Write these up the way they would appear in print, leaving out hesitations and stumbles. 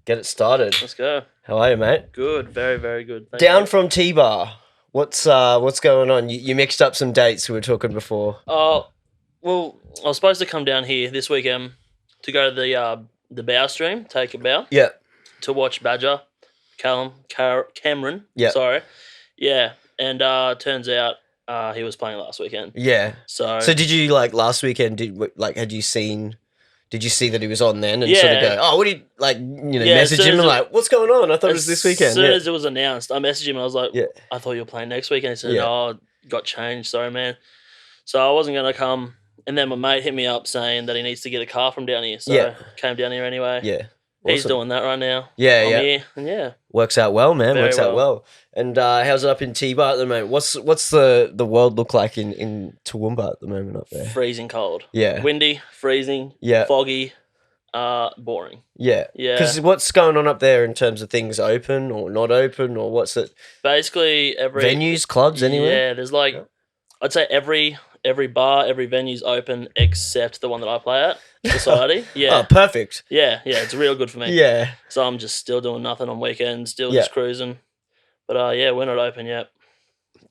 get it started. Let's go. How are you, mate? Good, very, very good. Thank Down you. from T-Bar. What's going on? You mixed up some dates we were talking before. Oh, well, I was supposed to come down here this weekend to go to the bow stream, take a bow, Yeah. to watch Badger, Cameron. Yeah. Sorry. Yeah, and turns out he was playing last weekend. Yeah. So did you last weekend? Did you see that he was on then and sort of Yeah. go, oh, what do you Yeah, as message soon him as and it- what's going on? I thought it was this weekend. As soon Yeah. as it was announced, I messaged him and I was like, Yeah. I thought you were playing next weekend. He said, Yeah. oh, got changed. Sorry, man. So I wasn't going to come. And then my mate hit me up saying that he needs to get a car from down here. So Yeah. came down here anyway. Yeah. He's Awesome. doing that right now. Yeah, I'm yeah. here. And yeah. Works out well, man. Very Works out well. And how's it up in T-Bar at the moment? What's the world look like in Toowoomba at the moment up there? Freezing cold. Yeah. Windy, freezing, Yeah. foggy, boring. Yeah. Yeah. Because what's going on up there in terms of things open or not open, or what's it? Basically every Venues, clubs, anywhere? Yeah, there's I'd say every bar, every venue's open except the one that I play at, Society. Yeah. Oh, perfect. Yeah, it's real good for me. Yeah. So I'm just still doing nothing on weekends, still Yeah. just cruising. But yeah, we're not open yet.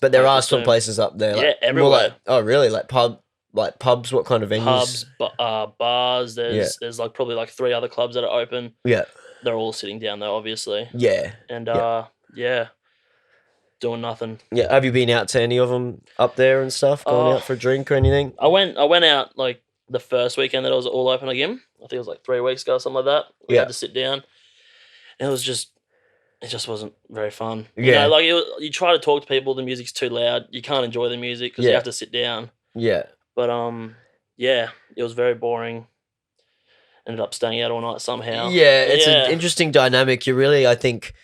But there are Hopefully some soon. places up there. Yeah, More everywhere. oh, really? Like pubs? What kind of venues? Pubs, bars. There's probably 3 other clubs that are open. Yeah. They're all sitting down there, obviously. Yeah. And Yeah. doing nothing. Yeah. Have you been out to any of them up there and stuff? Going out for a drink or anything? I went out the first weekend that it was all open again. I think it was 3 weeks ago or something like that. We Yeah. had to sit down. And it just wasn't very fun. Yeah. You try to talk to people, the music's too loud. You can't enjoy the music because you Yeah. have to sit down. Yeah. But yeah, it was very boring. Ended up staying out all night somehow. Yeah, it's an interesting dynamic. I think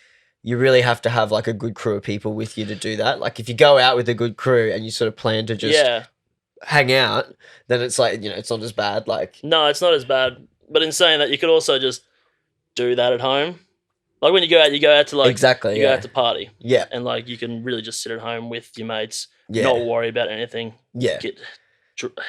you really have to have a good crew of people with you to do that. Like if you go out with a good crew and you sort of plan to just hang out, then it's it's not as bad. No, it's not as bad. But in saying that, you could also just do that at home. Like when you go out to exactly, you go out to party. Yeah. And you can really just sit at home with your mates, Yeah. not worry about anything. Yeah. Get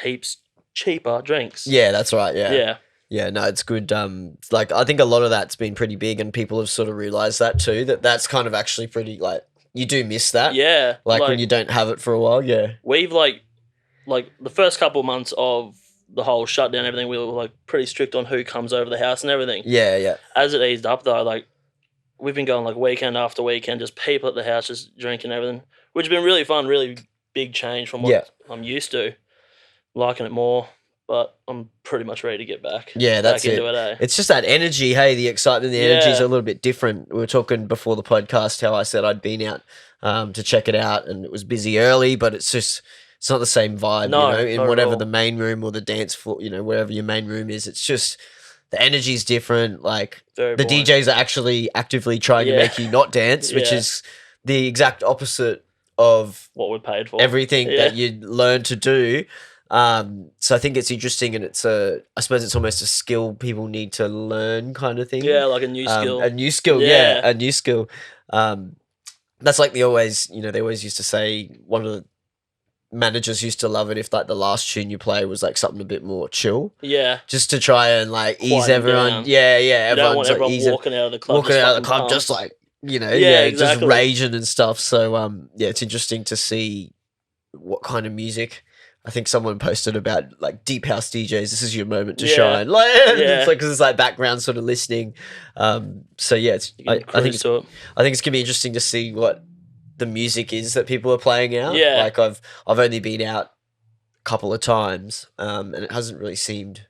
heaps cheaper drinks. Yeah, that's right. Yeah. Yeah. Yeah, no, it's good. I think a lot of that's been pretty big, and people have sort of realized that too. That's kind of actually pretty you do miss that. Yeah. When you don't have it for a while. Yeah. We've the first couple of months of the whole shutdown and everything, we were pretty strict on who comes over the house and everything. Yeah, yeah. As it eased up though, we've been going weekend after weekend, just people at the house just drinking everything, which has been really fun, really big change from what I'm used to. Liking it more, but I'm pretty much ready to get back. Yeah, that's back into it. It's just that energy, hey, the excitement, the energy's a little bit different. We were talking before the podcast how I said I'd been out to check it out and it was busy early, but it's not the same vibe, in not whatever at all. the main room or the dance floor, wherever your main room is. It's just the energy's different. Very the boring. DJs are actually actively trying to make you not dance, which Yeah. is the exact opposite of What we're paid for. everything Yeah. that you learn to do. So I think it's interesting, and I suppose it's almost a skill people need to learn, kind of thing. Yeah, a new skill. A new skill, Yeah. a new skill. That's they always used to say. One of the managers used to love it if the last tune you play was something a bit more chill, Yeah. just to try and ease Quieten everyone. down. Yeah, yeah. You don't want Everyone's everyone walking out of the club. walking just out of the fucking club, just pumped. just exactly. raging and stuff. So yeah, it's interesting to see what kind of music. I think someone posted about deep house DJs. This is your moment to shine. It's because it's background sort of listening. So yeah, I think Cruise to it. it's gonna be interesting to see what the music is that people are playing out. Yeah. I've only been out a couple of times, and it hasn't really seemed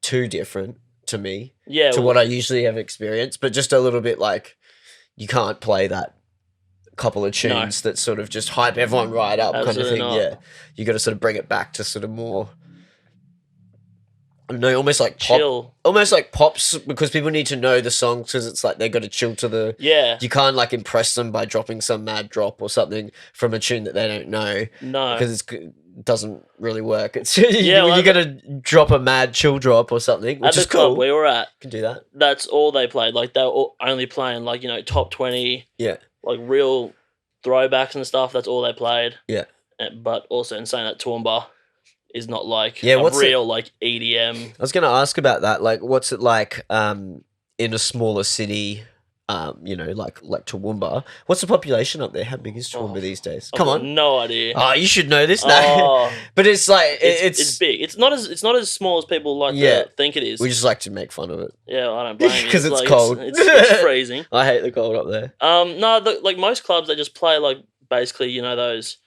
too different to me. Yeah. To what I usually have experienced, but just a little bit you can't play that couple of tunes that sort of just hype everyone right up Absolutely kind of thing. not. Yeah, you got to sort of bring it back to sort of more. I don't know, almost pop, chill. almost like pops, because people need to know the songs because it's they got to chill to the. Yeah. You can't impress them by dropping some mad drop or something from a tune that they don't know. No. Because it doesn't really work. It's Yeah, well, you got to drop a mad chill drop or something, which At the is cool. club we were at, You can do that. that's all they played. They were only playing top 20, Yeah. real throwbacks and stuff. That's all they played. Yeah. But also in saying that, Toowoomba is not Yeah, a what's real EDM. I was going to ask about that. What's it like in a smaller city, you know, like Toowoomba. What's the population up there? How big is Toowoomba these days? Come on. No idea. Oh, you should know this now. But it's like it's big. It's not as small as people like to think it is. We just like to make fun of it. Yeah, I don't blame you. Because it's like, cold. It's freezing. I hate the cold up there. No, like most clubs, they just play like basically, you know, those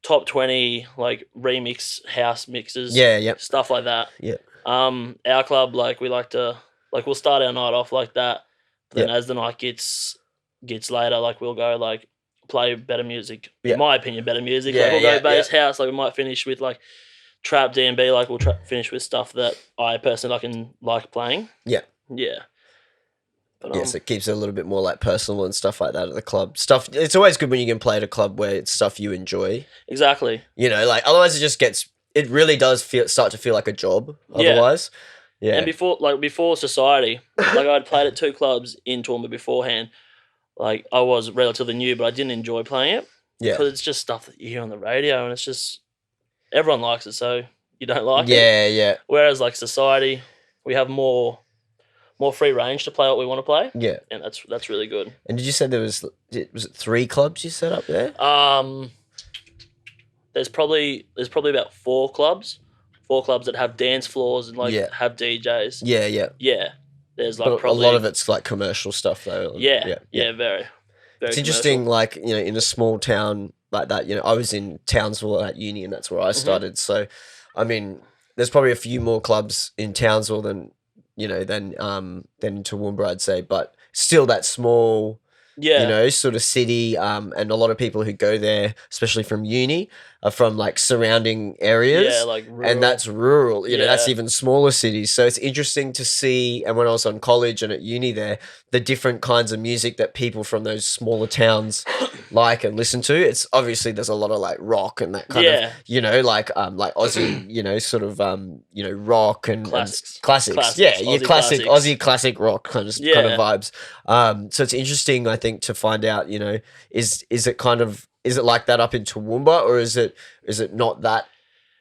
top 20 like remix house mixes. Yeah. Stuff like that. Yeah. Our club, like we like to we'll start our night off like that. Then as the night gets later, like we'll go like play better music. In my opinion, better music. Like we'll go bass house. Like we might finish with like trap D&B. Like we'll finish with stuff that I personally like playing. Yeah. But, so it keeps it a little bit more like personal and stuff like that at the club. Stuff. It's always good when you can play at a club where it's stuff you enjoy. Exactly. You know, like otherwise it just gets. It really does start to feel like a job. Otherwise. Yeah. And before society, like I'd played at 2 clubs in Toowoomba beforehand. Like I was relatively new, but I didn't enjoy playing it. Yeah. Because it's just stuff that you hear on the radio, and it's just everyone likes it, so you don't like it. Yeah. Whereas like society, we have more free range to play what we want to play. Yeah. And that's really good. And did you say was it 3 clubs you set up there? There's probably about 4 clubs. 4 clubs that have dance floors and have DJs. Yeah. There's like probably a lot of it's like commercial stuff though. Yeah, very. It's interesting, like, you know, in a small town like that. You know, I was in Townsville at uni, and that's where I started. So, I mean, there's probably a few more clubs in Townsville than in Toowoomba, I'd say, but still that small. Yeah. You know, sort of city, and a lot of people who go there, especially from uni, are from like surrounding areas. Yeah, like rural. And that's rural, you know, that's even smaller cities. So it's interesting to see, and when I was on college and at uni there, the different kinds of music that people from those smaller towns like and listen to. It's obviously there's a lot of like rock and that kind of, you know, like Aussie, you know, sort of you know, rock and classics. Yeah, your Aussie classic rock kind of vibes. So it's interesting, I think, to find out, you know, is it like that up in Toowoomba, or is it not that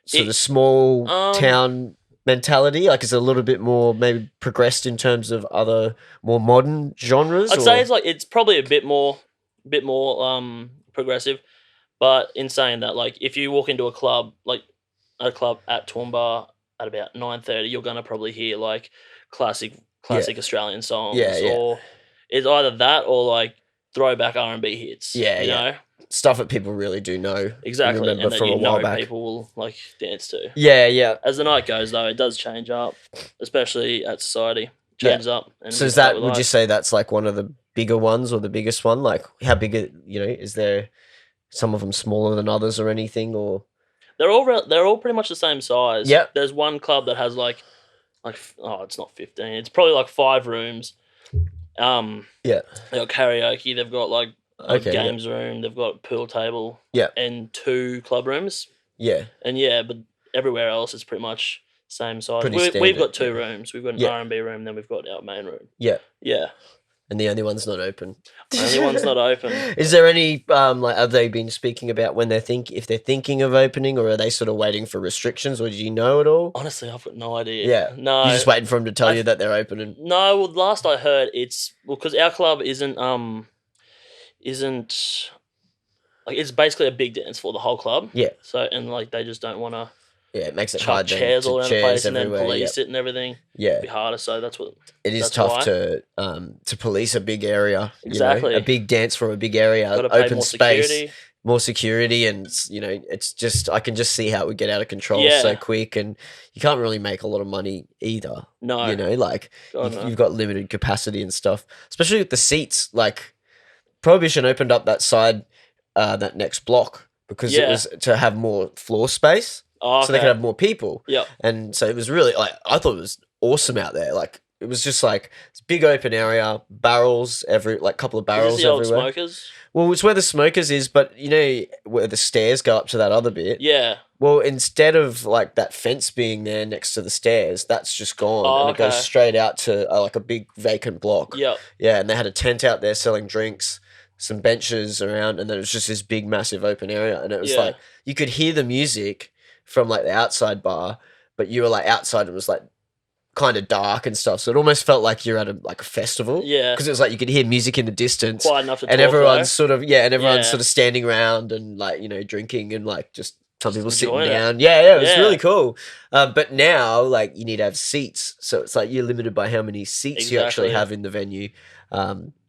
sort of small town mentality? Like, is it a little bit more maybe progressed in terms of other more modern genres? I'd say it's probably a bit more progressive. But in saying that, like if you walk into a club at Toowoomba at about 9:30, you're gonna probably hear like classic Australian songs, or it's either that or like throwback R&B hits. You know? Stuff that people really do know. Exactly. And that from a while back. People will like dance to. Yeah. As the night goes though, it does change up, especially at society. Changes up. And so would you say that's like one of the bigger ones or the biggest one? Like how big is there some of them smaller than others or anything, or? They're all pretty much the same size. Yeah. There's one club that has like it's not 15. It's probably like 5 rooms. They've got karaoke. They've got like a games room. They've got a pool table. And 2 club rooms. But everywhere else is pretty much same size. We've got 2 rooms. We've got an R&B room. Then we've got our main room. Yeah. And the only one's not open. Only one's not open. Is there any have they been speaking about when if they're thinking of opening, or are they sort of waiting for restrictions, or do you know at all? Honestly, I've got no idea. Yeah. No. You're just waiting for them to tell you that they're opening. No, well, last I heard it's because our club isn't like it's basically a big dance for the whole club. Yeah. So and like they just don't want to. Yeah, it makes it hard. Chairs all around the place and then police it and everything. Yeah, it'd be harder. So that's what it is tough to police a big area. Exactly, you know, a big dance for a big area, open space, more security, and you know, it's just I can just see how it would get out of control so quick, and you can't really make a lot of money either. No, you know, like you've got limited capacity and stuff, especially with the seats. Like Prohibition opened up that side, that next block because it was to have more floor space. So they could have more people. Yeah. And so it was really like I thought it was awesome out there. Like it was just like this big open area, barrels couple of barrels is this the everywhere. Old Smokers? Well, it's where the Smokers is, but you know where the stairs go up to that other bit. Yeah. Well, instead of like that fence being there next to the stairs, that's just gone, and it goes straight out to like a big vacant block. Yeah. Yeah, and they had a tent out there selling drinks, some benches around, and then it was just this big, massive open area, and it was like you could hear the music from like the outside bar, but you were like outside and it was like kind of dark and stuff, so it almost felt like you're at a festival. Yeah, because it was like you could hear music in the distance, quiet enough to and talk, everyone's though. sort of everyone's sort of standing around and drinking and just some people sitting down. Yeah, it was really cool. But now you need to have seats, so it's like you're limited by how many seats you actually have in the venue.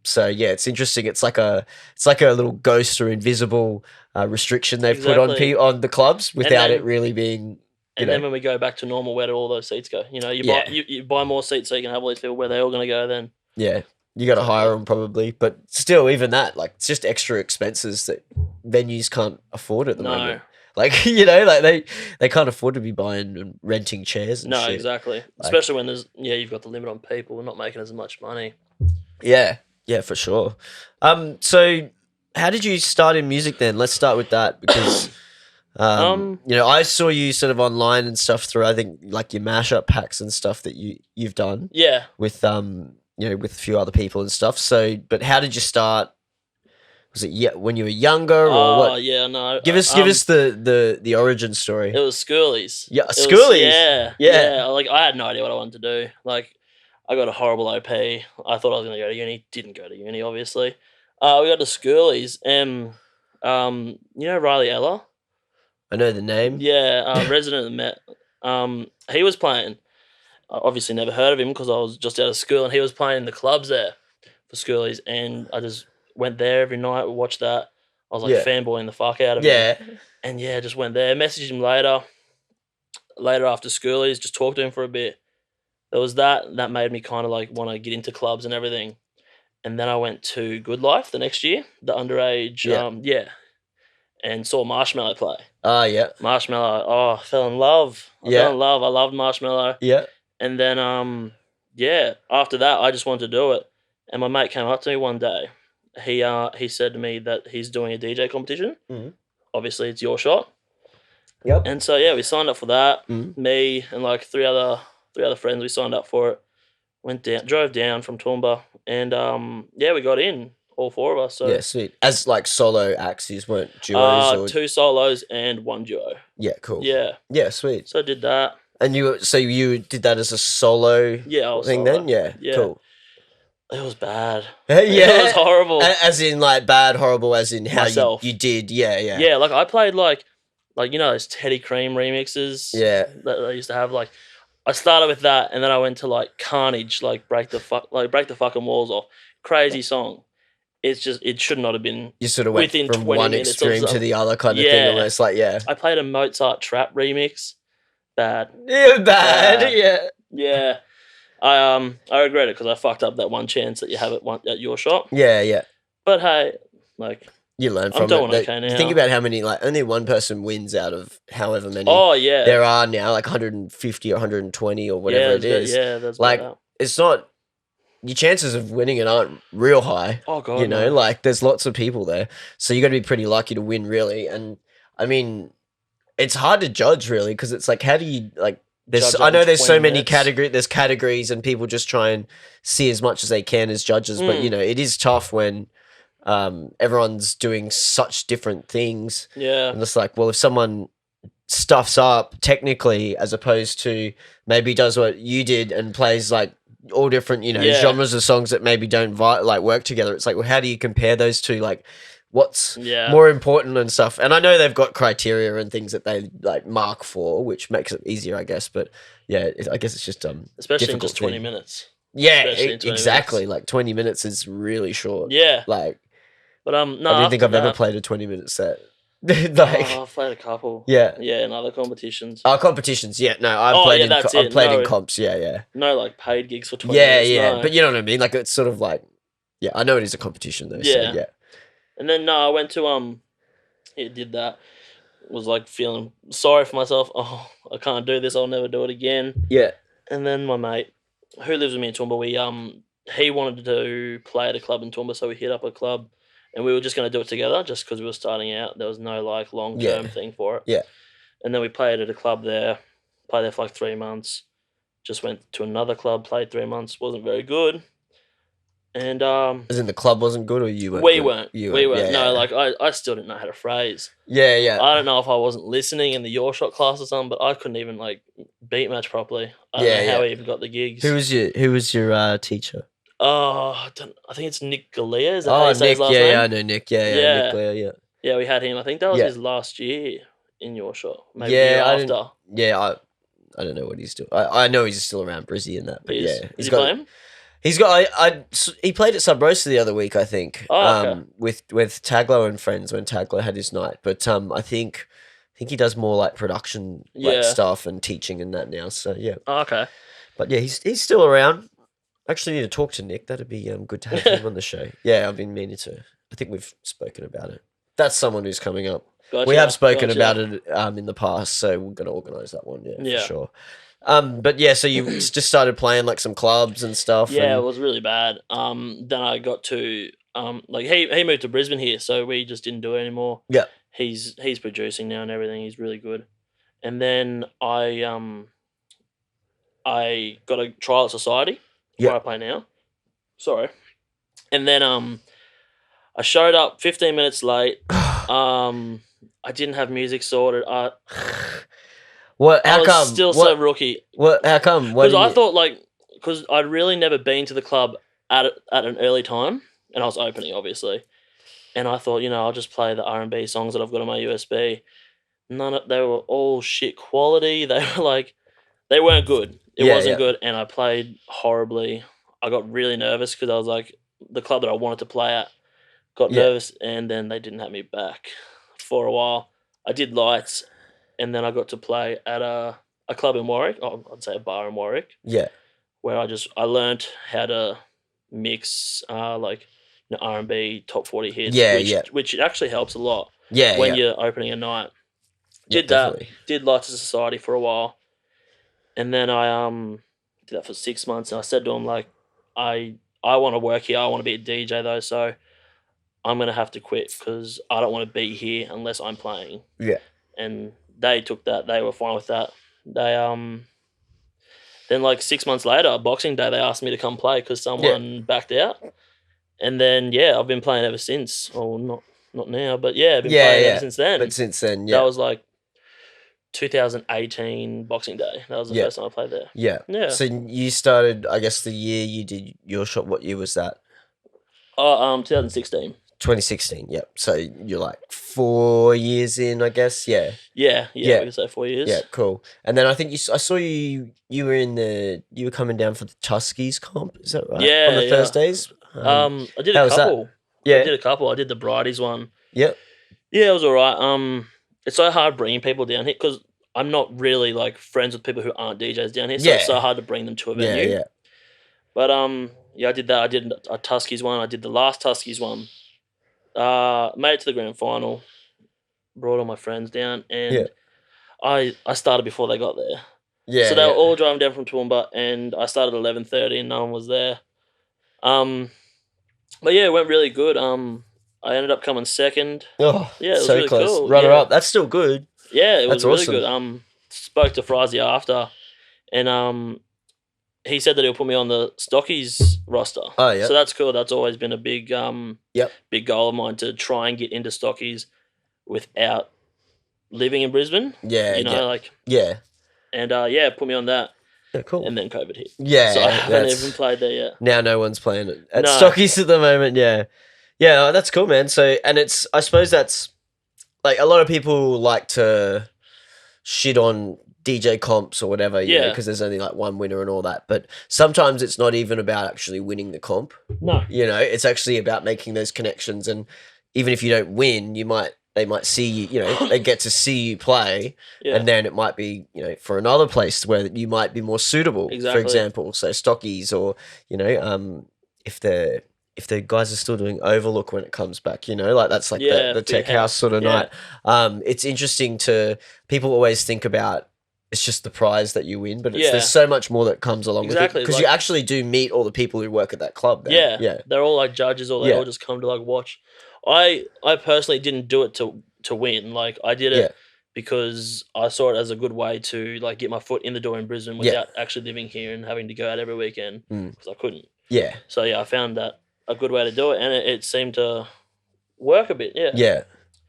So yeah, it's interesting. It's like a little ghost or invisible restriction they've put on the clubs without it really being. And then when we go back to normal, where do all those seats go? You buy more seats so you can have all these people. Where they're all going to go then? Yeah, you got to hire them probably, but still, even that, it's just extra expenses that venues can't afford at the moment. They can't afford to be buying and renting chairs and shit. Exactly. Especially when you've got the limit on people. We're not making as much money. Yeah, for sure. So how did you start in music then? Let's start with that because, I saw you sort of online and stuff through, I think, your Mashup packs and stuff that you've done. Yeah. With, with a few other people and stuff. So, but how did you start? Was it when you were younger or what? Oh, yeah, no. Give us the origin story. It was schoolies. Yeah, schoolies. Yeah. I had no idea what I wanted to do. I got a horrible OP. I thought I was going to go to uni. Didn't go to uni, obviously. We got to schoolies. And, Riley Eller? I know the name. Yeah, resident of Met. He was playing. I obviously never heard of him because I was just out of school, and he was playing in the clubs there for schoolies, and I just went there every night, watched that. I was fanboying the fuck out of him. Yeah. And just went there, messaged him later after schoolies, just talked to him for a bit. There was that made me kind of want to get into clubs and everything. And then I went to Good Life the next year, the underage, and saw Marshmallow play. Yeah. Marshmallow, fell in love. I fell in love. I loved Marshmallow. Yeah. And then, after that, I just wanted to do it. And my mate came up to me one day. He said to me that he's doing a DJ competition. Mm-hmm. Obviously, it's YourShot. Yep. And so we signed up for that. Mm-hmm. Me and three other friends, we signed up for it. Drove down from Toowoomba, and we got in, all four of us. So yeah, sweet. As solo acts, you weren't duos or 2 solos and 1 duo. Yeah, cool. Yeah, sweet. So I did that. And you did that as a solo thing then? Yeah, cool. It was bad. It was horrible. As in bad, horrible, as in how you did. Yeah. Yeah, I played those Teddy Cream remixes. Yeah. That I used to have. I started with that, and then I went to Carnage, break the fucking walls off. Crazy song. It's just it should not have been. You sort of went from one extreme to the other kind of thing, almost I played a Mozart trap remix. Bad. Yeah, bad. Yeah. Yeah. I regret it because I fucked up that one chance that you have at YourShot. Yeah. But hey, you learn from it. I'm doing okay now. Think about how many only one person wins out of however many. Oh yeah. There are now 150 or 120 or whatever it is. Yeah, that's it's not. Your chances of winning it aren't real high. Oh god. There's lots of people there, so you got to be pretty lucky to win, really. And I mean, it's hard to judge really because it's how do you I know there's so many there's categories and people just try and see as much as they can as judges, but it is tough when everyone's doing such different things. Yeah. And it's if someone stuffs up technically as opposed to maybe does what you did and plays all different, genres of songs that maybe don't work together. It's how do you compare those two? What's more important and stuff. And I know they've got criteria and things that they mark for, which makes it easier, I guess. But yeah, I guess it's just especially in just 20 minutes. Yeah, exactly. 20 minutes is really short. Yeah. But no, I don't think I've ever played a 20-minute set. I've played a couple. Yeah. Yeah, in other competitions. Oh, competitions. Yeah, no, I've played in comps. Yeah. No, paid gigs for 20 minutes. Yeah. No. But you know what I mean? It's sort of I know it is a competition though. Yeah. So, yeah. And then I went to did that. Was feeling sorry for myself. Oh, I can't do this. I'll never do it again. Yeah. And then my mate, who lives with me in Toowoomba, he wanted to play at a club in Toowoomba, so we hit up a club, and we were just going to do it together, just because we were starting out. There was no long term thing for it. Yeah. And then we played at a club there. Played there for 3 months. Just went to another club. Played 3 months. Wasn't very good. And as in the club wasn't good, or you weren't? We weren't. We weren't. Yeah, no, I still didn't know how to phrase. Yeah. I don't know if I wasn't listening in the YourShot class or something, but I couldn't even beat match properly. I don't know how he even got the gigs. Who was your teacher? Oh, I think it's Nick Galea. Is that how you say his last name? Yeah, I know Nick. Yeah, Nick Galea, yeah. Yeah, we had him. I think that was his last year in YourShot. Maybe the year after. I don't know what he's doing. I know he's still around Brizzy and that, but Is he playing? He's got. He played at Sub Roaster the other week, I think. Oh, okay. With Taglo and friends when Taglo had his night, but I think he does more like production stuff and teaching and that now. So yeah. Oh, okay. But yeah, he's still around. I actually need to talk to Nick. That'd be good to have him on the show. Yeah, I've been meaning to. I think we've spoken about it. That's someone who's coming up. Gotcha, we have spoken about it in the past, so we're going to organise that one, for sure. But yeah, so you just started playing like some clubs and stuff. Yeah, it was really bad. Then I got to like he moved to Brisbane here, so we just didn't do it anymore. Yeah, he's producing now and everything. He's really good. And then I got a trial at Society where I play now. Sorry. And then I showed up 15 minutes late. I didn't have music sorted. What? How come? Still so rookie. What? How come? Because I thought because I'd really never been to the club at an early time, and I was opening obviously, and I thought I'll just play the R&B songs that I've got on my USB. They were all shit quality. They were they weren't good. It wasn't good, and I played horribly. I got really nervous because I was like the club that I wanted to play at. Got nervous, and then they didn't have me back for a while. I did lights, and then I got to play at a club in Warwick. I'd say a bar in Warwick. Yeah. Where I learned how to mix R&B top 40 hits. Which actually helps a lot. Yeah. When you're opening a night. Did that. Did Lights of Society for a while, and then I did that for 6 months. And I said to him I want to work here. I want to be a DJ though, so I'm going to have to quit because I don't want to be here unless I'm playing. Yeah. And they took that. They were fine with that. They then 6 months later, Boxing Day, they asked me to come play because someone backed out. And then I've been playing ever since. Oh, not now, but I've been playing ever since then. But since then, that was 2018 Boxing Day. That was the first time I played there. Yeah. Yeah. So you started, I guess, the year you did YourShot. What year was that? 2016. 2016. Yep. So you're 4 years in, I guess. Yeah. Yeah. We can say 4 years. Yeah. Cool. And then I think I saw you were coming down for the Tuskies comp. Is that right? Yeah. On the Thursdays. I did a couple. Yeah. I did a couple. I did the Bridies one. Yep. Yeah, it was all right. It's so hard bringing people down here because I'm not really friends with people who aren't DJs down here, so it's so hard to bring them to a venue. Yeah. But I did that. I did a Tuskies one. I did the last Tuskies one. Made it to the grand final. Brought all my friends down, and I started before they got there. Yeah. So they were all driving down from Toowoomba, and I started at 11:30, and no one was there. But it went really good. I ended up coming second. Oh, yeah, it was so really close. cool. Runner up. That's still good. Yeah, it was That's really awesome. good. Spoke to Frizy after, and he said that he'll put me on the Stockies roster. Oh yeah. So that's cool. That's always been a big big goal of mine to try and get into Stockies without living in Brisbane. Yeah. Yeah. And put me on that. Yeah, cool. And then COVID hit. Yeah. So I haven't even played there yet. Now no one's playing it at Stockies at the moment. Yeah. Yeah, that's cool, man. So, and I suppose that's a lot of people like to shit on DJ comps or whatever, because there's only one winner and all that. But sometimes it's not even about actually winning the comp. No. It's actually about making those connections. And even if you don't win, they might see you, they get to see you play, and then it might be, for another place where you might be more suitable, for example. So Stockies or, if the guys are still doing Overlook when it comes back, that's the tech house sort of night. It's interesting people always think about it's just the prize that you win, but there's so much more that comes along with it. Because you actually do meet all the people who work at that club. Then. Yeah. They're all judges, or they all just come to watch. I personally didn't do it to win. I did it because I saw it as a good way to get my foot in the door in Brisbane without actually living here and having to go out every weekend because I couldn't. Yeah. So I found that a good way to do it, and it seemed to work a bit. Yeah. Yeah.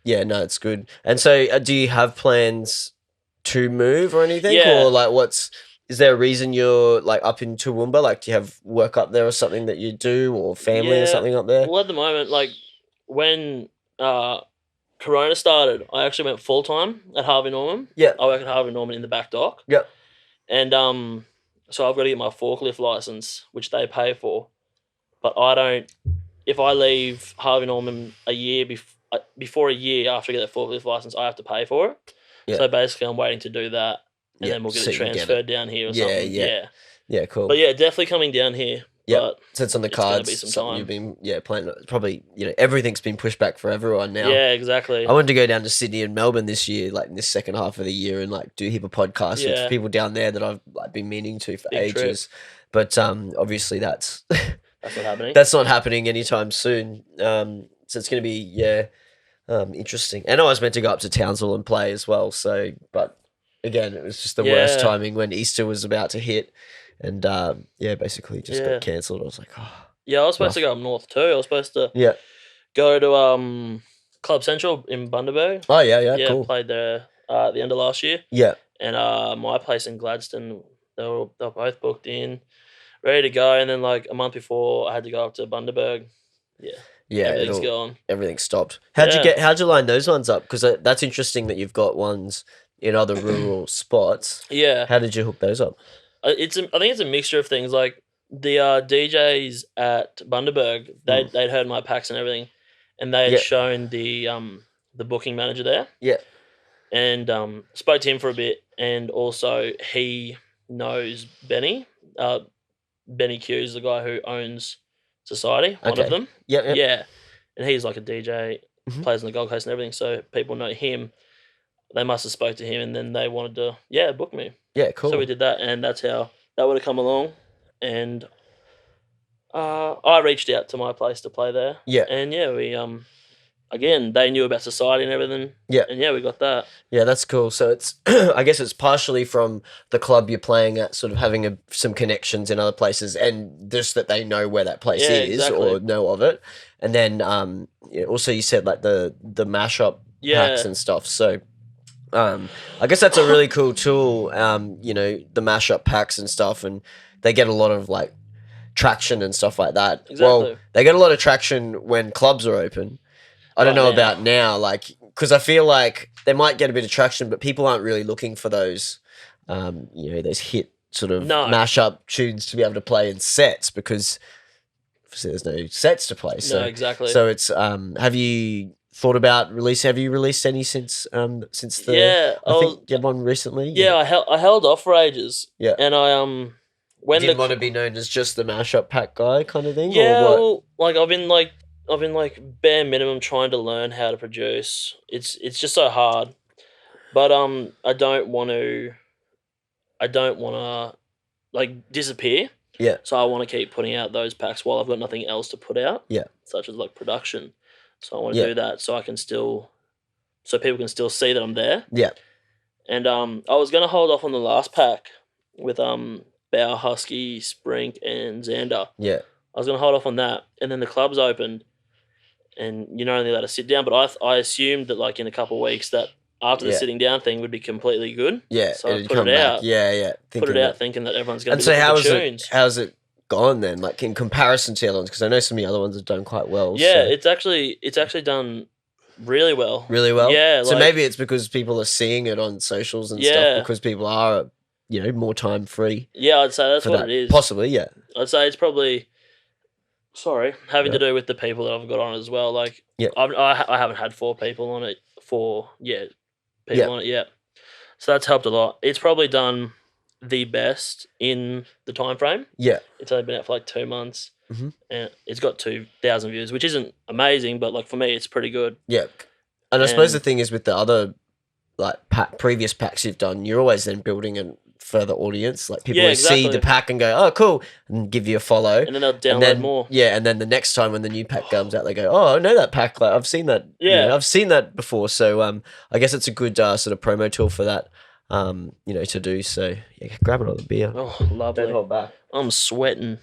Yeah. No, it's good. And so, do you have plans to move or anything? Yeah. Or like is there a reason you're like up in Toowoomba? Like do you have work up there or something that you do, or family or something up there? Well, at the moment, like when Corona started, I actually went full time at Harvey Norman. Yeah. I work at Harvey Norman in the back dock. Yep. And so I've got to get my forklift license, which they pay for. But I don't. If I leave Harvey Norman a year before a year after I get that forklift license, I have to pay for it. Yeah. So basically, I'm waiting to do that, and then we'll get it transferred down here or something. Yeah, cool. But yeah, definitely coming down here. Yeah, so it's on the cards. It's gonna be some time. You've been playing. Probably everything's been pushed back for everyone now. Yeah, exactly. I wanted to go down to Sydney and Melbourne this year, like in this second half of the year, and like do a heap of podcasts with people down there that I've like been meaning to for ages. Trip. But obviously that's not happening. That's not happening anytime soon. So it's going to be interesting. And I was meant to go up to Townsville and play as well. So, but again, it was just the worst timing when Easter was about to hit. And basically just got cancelled. I was like, oh. Yeah, I was supposed to go up north too. I was supposed to go to Club Central in Bundaberg. Oh yeah, cool. Played there at the end of last year. Yeah. And my place in Gladstone, they were both booked in, ready to go. And then like a month before, I had to go up to Bundaberg. Yeah, everything's gone. Everything stopped. How'd you line those ones up? Because that's interesting that you've got ones in other rural spots. Yeah. How did you hook those up? I think it's a mixture of things. Like the DJs at Bundaberg, they'd heard my packs and everything, and they had shown the booking manager there. Yeah. And spoke to him for a bit, and also he knows Benny. Benny Q is the guy who owns Society, one of them. Yeah. And he's like a DJ, plays on the Gold Coast and everything, so people know him. They must have spoke to him, and then they wanted to book me. Yeah, cool. So we did that, and that's how that would have come along. And I reached out to my place to play there. Yeah. And we again, they knew about Society and everything. Yeah. And we got that. Yeah, that's cool. So it's I guess it's partially from the club you're playing at, sort of having some connections in other places, and just that they know where that place is or know of it. And then also you said like the Mashup packs and stuff. So I guess that's a really cool tool, the Mashup packs and stuff, and they get a lot of like traction and stuff like that. Exactly. Well, they get a lot of traction when clubs are open. I don't know about now, like, because I feel like they might get a bit of traction, but people aren't really looking for those, those hit sort of mashup tunes to be able to play in sets, because obviously there's no sets to play. So, no, exactly. So it's, have you thought about have you released any since the, I think you had one recently? Yeah, I held off for ages. Yeah. And I, when didn't want to be known as just the mashup pack guy kind of thing? Yeah, or what? well, like I've been bare minimum trying to learn how to produce. It's just so hard. But I don't want to like disappear. Yeah. So I want to keep putting out those packs while I've got nothing else to put out. Yeah. Such as like production. So I want to do that so people can still see that I'm there. Yeah. And I was gonna hold off on the last pack with Bow, Husky, Sprink, and Xander. Yeah. I was gonna hold off on that, and then the clubs opened, and you're not only allowed to sit down, but I assumed that like in a couple of weeks that after the sitting down thing would be completely good. Yeah. So I put it out. Yeah. Put it out thinking that everyone's going to be looking for tunes. How's it gone then? Like in comparison to the other ones, because I know some of the other ones have done quite well. Yeah, so. It's actually done really well. Really well? Yeah. So maybe it's because people are seeing it on socials and stuff, because people are, more time free. Yeah, I'd say that's what it is. Possibly, yeah. I'd say it's probably... having to do with the people that I've got on it as well. Like, I haven't had 4 people on it. On it yet. So that's helped a lot. It's probably done the best in the time frame. Yeah. It's only been out for like 2 months. Mm-hmm. And it's got 2,000 views, which isn't amazing, but like for me, it's pretty good. Yeah. And I suppose the thing is with the other like previous packs you've done, you're always then building a further audience. Like people who see the pack and go, oh, cool, and give you a follow. And then they'll download more. Yeah, and then the next time when the new pack comes out, they go, oh, I know that pack. Like I've seen that. Yeah. I've seen that before. So I guess it's a good sort of promo tool for that, to do. So yeah, grab another beer. Oh, lovely. Don't hold back. I'm sweating.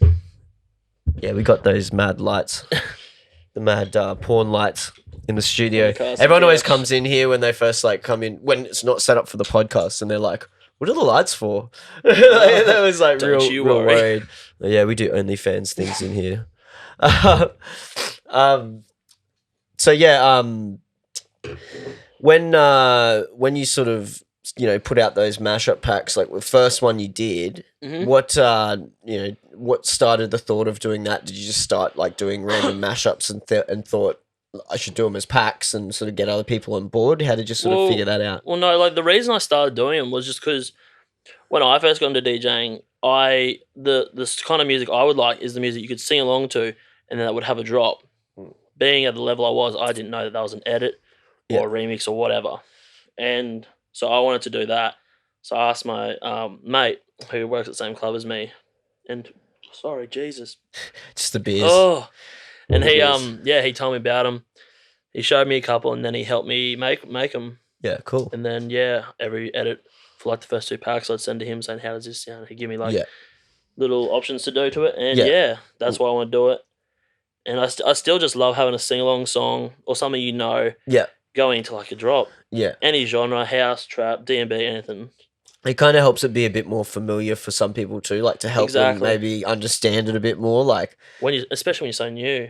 Yeah, we got those mad lights. The mad porn lights. in the studio. Cars Everyone and always couch. comes in here when they first like come in when it's not set up for the podcast, and they're like, "What are the lights for?" That was like Don't you real worry. worried. Yeah, we do OnlyFans things in here. So yeah, when you sort of put out those mashup packs, like the first one you did, what what started the thought of doing that? Did you just start like doing random mashups and thought I should do them as packs and sort of get other people on board? How did you sort of figure that out? Well, no, like the reason I started doing them was just because when I first got into DJing, the kind of music I would like is the music you could sing along to, and then that would have a drop. Being at the level I was, I didn't know that was an edit or a remix or whatever, and so I wanted to do that. So I asked my mate who works at the same club as me, and sorry, Jesus, just the beers. Oh, and he he told me about them. He showed me a couple, and then he helped me make them. Yeah, cool. And then every edit for like the first 2 packs, I'd send to him saying, "How does this sound?" He'd give me like little options to do to it, and that's why I want to do it. And I still just love having a sing along song or something going into like a drop. Yeah, any genre, house, trap, D&B, anything. It kind of helps it be a bit more familiar for some people too, like to help them maybe understand it a bit more, like especially when you're so new.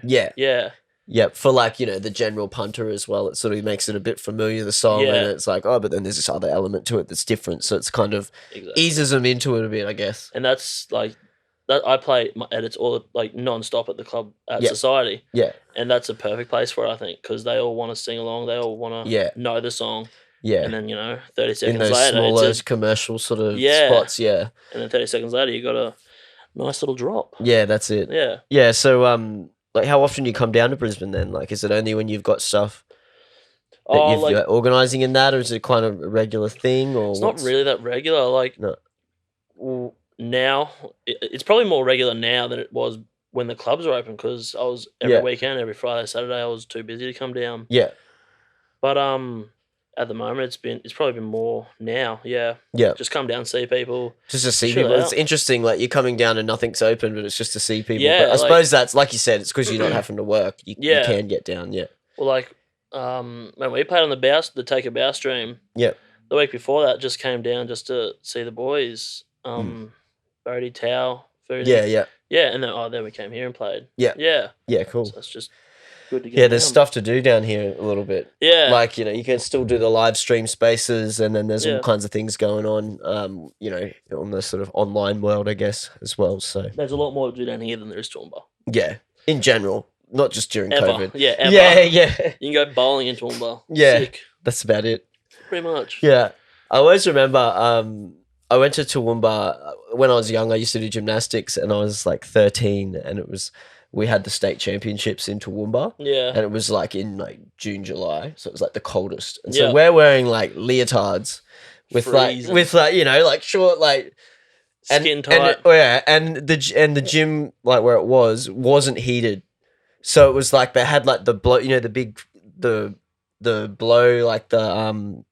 Yeah, for like, the general punter as well, it sort of makes it a bit familiar, the song, and it's like, oh, but then there's this other element to it that's different, so it's kind of eases them into it a bit, I guess. And that's like, that I play my edits all like non-stop at the club at Society. Yeah. And that's a perfect place for it, I think, because they all want to sing along, they all want to know the song. Yeah. And then, 30 seconds in those later, smaller commercial sort of spots, And then 30 seconds later, you got a nice little drop. Yeah, that's it. Yeah. Yeah, so like how often do you come down to Brisbane then? Like, is it only when you've got stuff that you're organising in that, or is it kind of a regular thing? Or it's not really that regular. Like, no. Now, it's probably more regular now than it was when the clubs were open, because I was every weekend, every Friday, Saturday, I was too busy to come down. Yeah. But at the moment, it's probably been more now. Yeah. Just come down, see people. Just to see people. It's interesting. Like, you're coming down and nothing's open, but it's just to see people. Yeah. But I suppose that's, like you said, it's because you're not having to work. You can get down. Yeah. Well, like when we played on the Take a Bow stream. Yeah. The week before that, just came down just to see the boys. Brody, Tao, Foodie. Yeah, and then we came here and played. Yeah, cool. So it's just good to get there's stuff to do down here a little bit. Yeah. Like, you can still do the live stream spaces, and then there's all kinds of things going on, on the sort of online world, I guess, as well. So there's a lot more to do down here than there is Toowoomba. Yeah, in general, not just during COVID. Yeah, ever. Yeah. You can go bowling in Toowoomba. Yeah, sick. That's about it. Pretty much. Yeah. I always remember I went to Toowoomba when I was young. I used to do gymnastics, and I was like 13, and we had the state championships in Toowoomba. Yeah. And it was like in like June, July. So it was like the coldest. And so we're wearing like leotards with freezing. like short, like skin tight. And the gym, like where it wasn't heated. So it was like they had like the blow, the big the blow, like the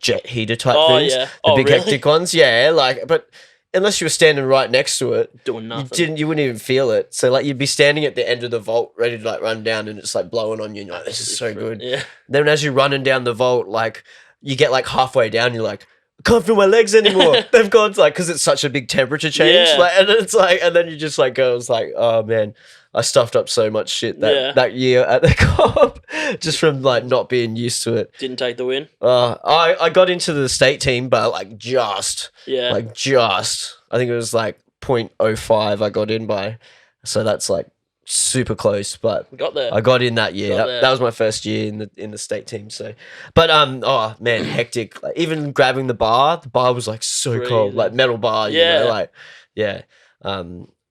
jet heater type things. Yeah. The big really? hectic ones. Yeah, like, but unless you were standing right next to it, doing nothing, you wouldn't even feel it. So like you'd be standing at the end of the vault, ready to like run down, and it's like blowing on you. And you're like, this is so good. Yeah. Then as you're running down the vault, like you get like halfway down, you're like, I can't feel my legs anymore. They've gone to, like, because it's such a big temperature change. Yeah. Like, and it's like, and then you just like go, it's like, oh man, I stuffed up so much shit that year at the comp just from like not being used to it. Didn't take the win. I got into the state team, but like just. I think it was like 0.05 I got in by, so that's like super close. But got there. I got in that year. That was my first year in the state team. So, but oh man, hectic. Like even grabbing the bar was like so cold, like metal bar.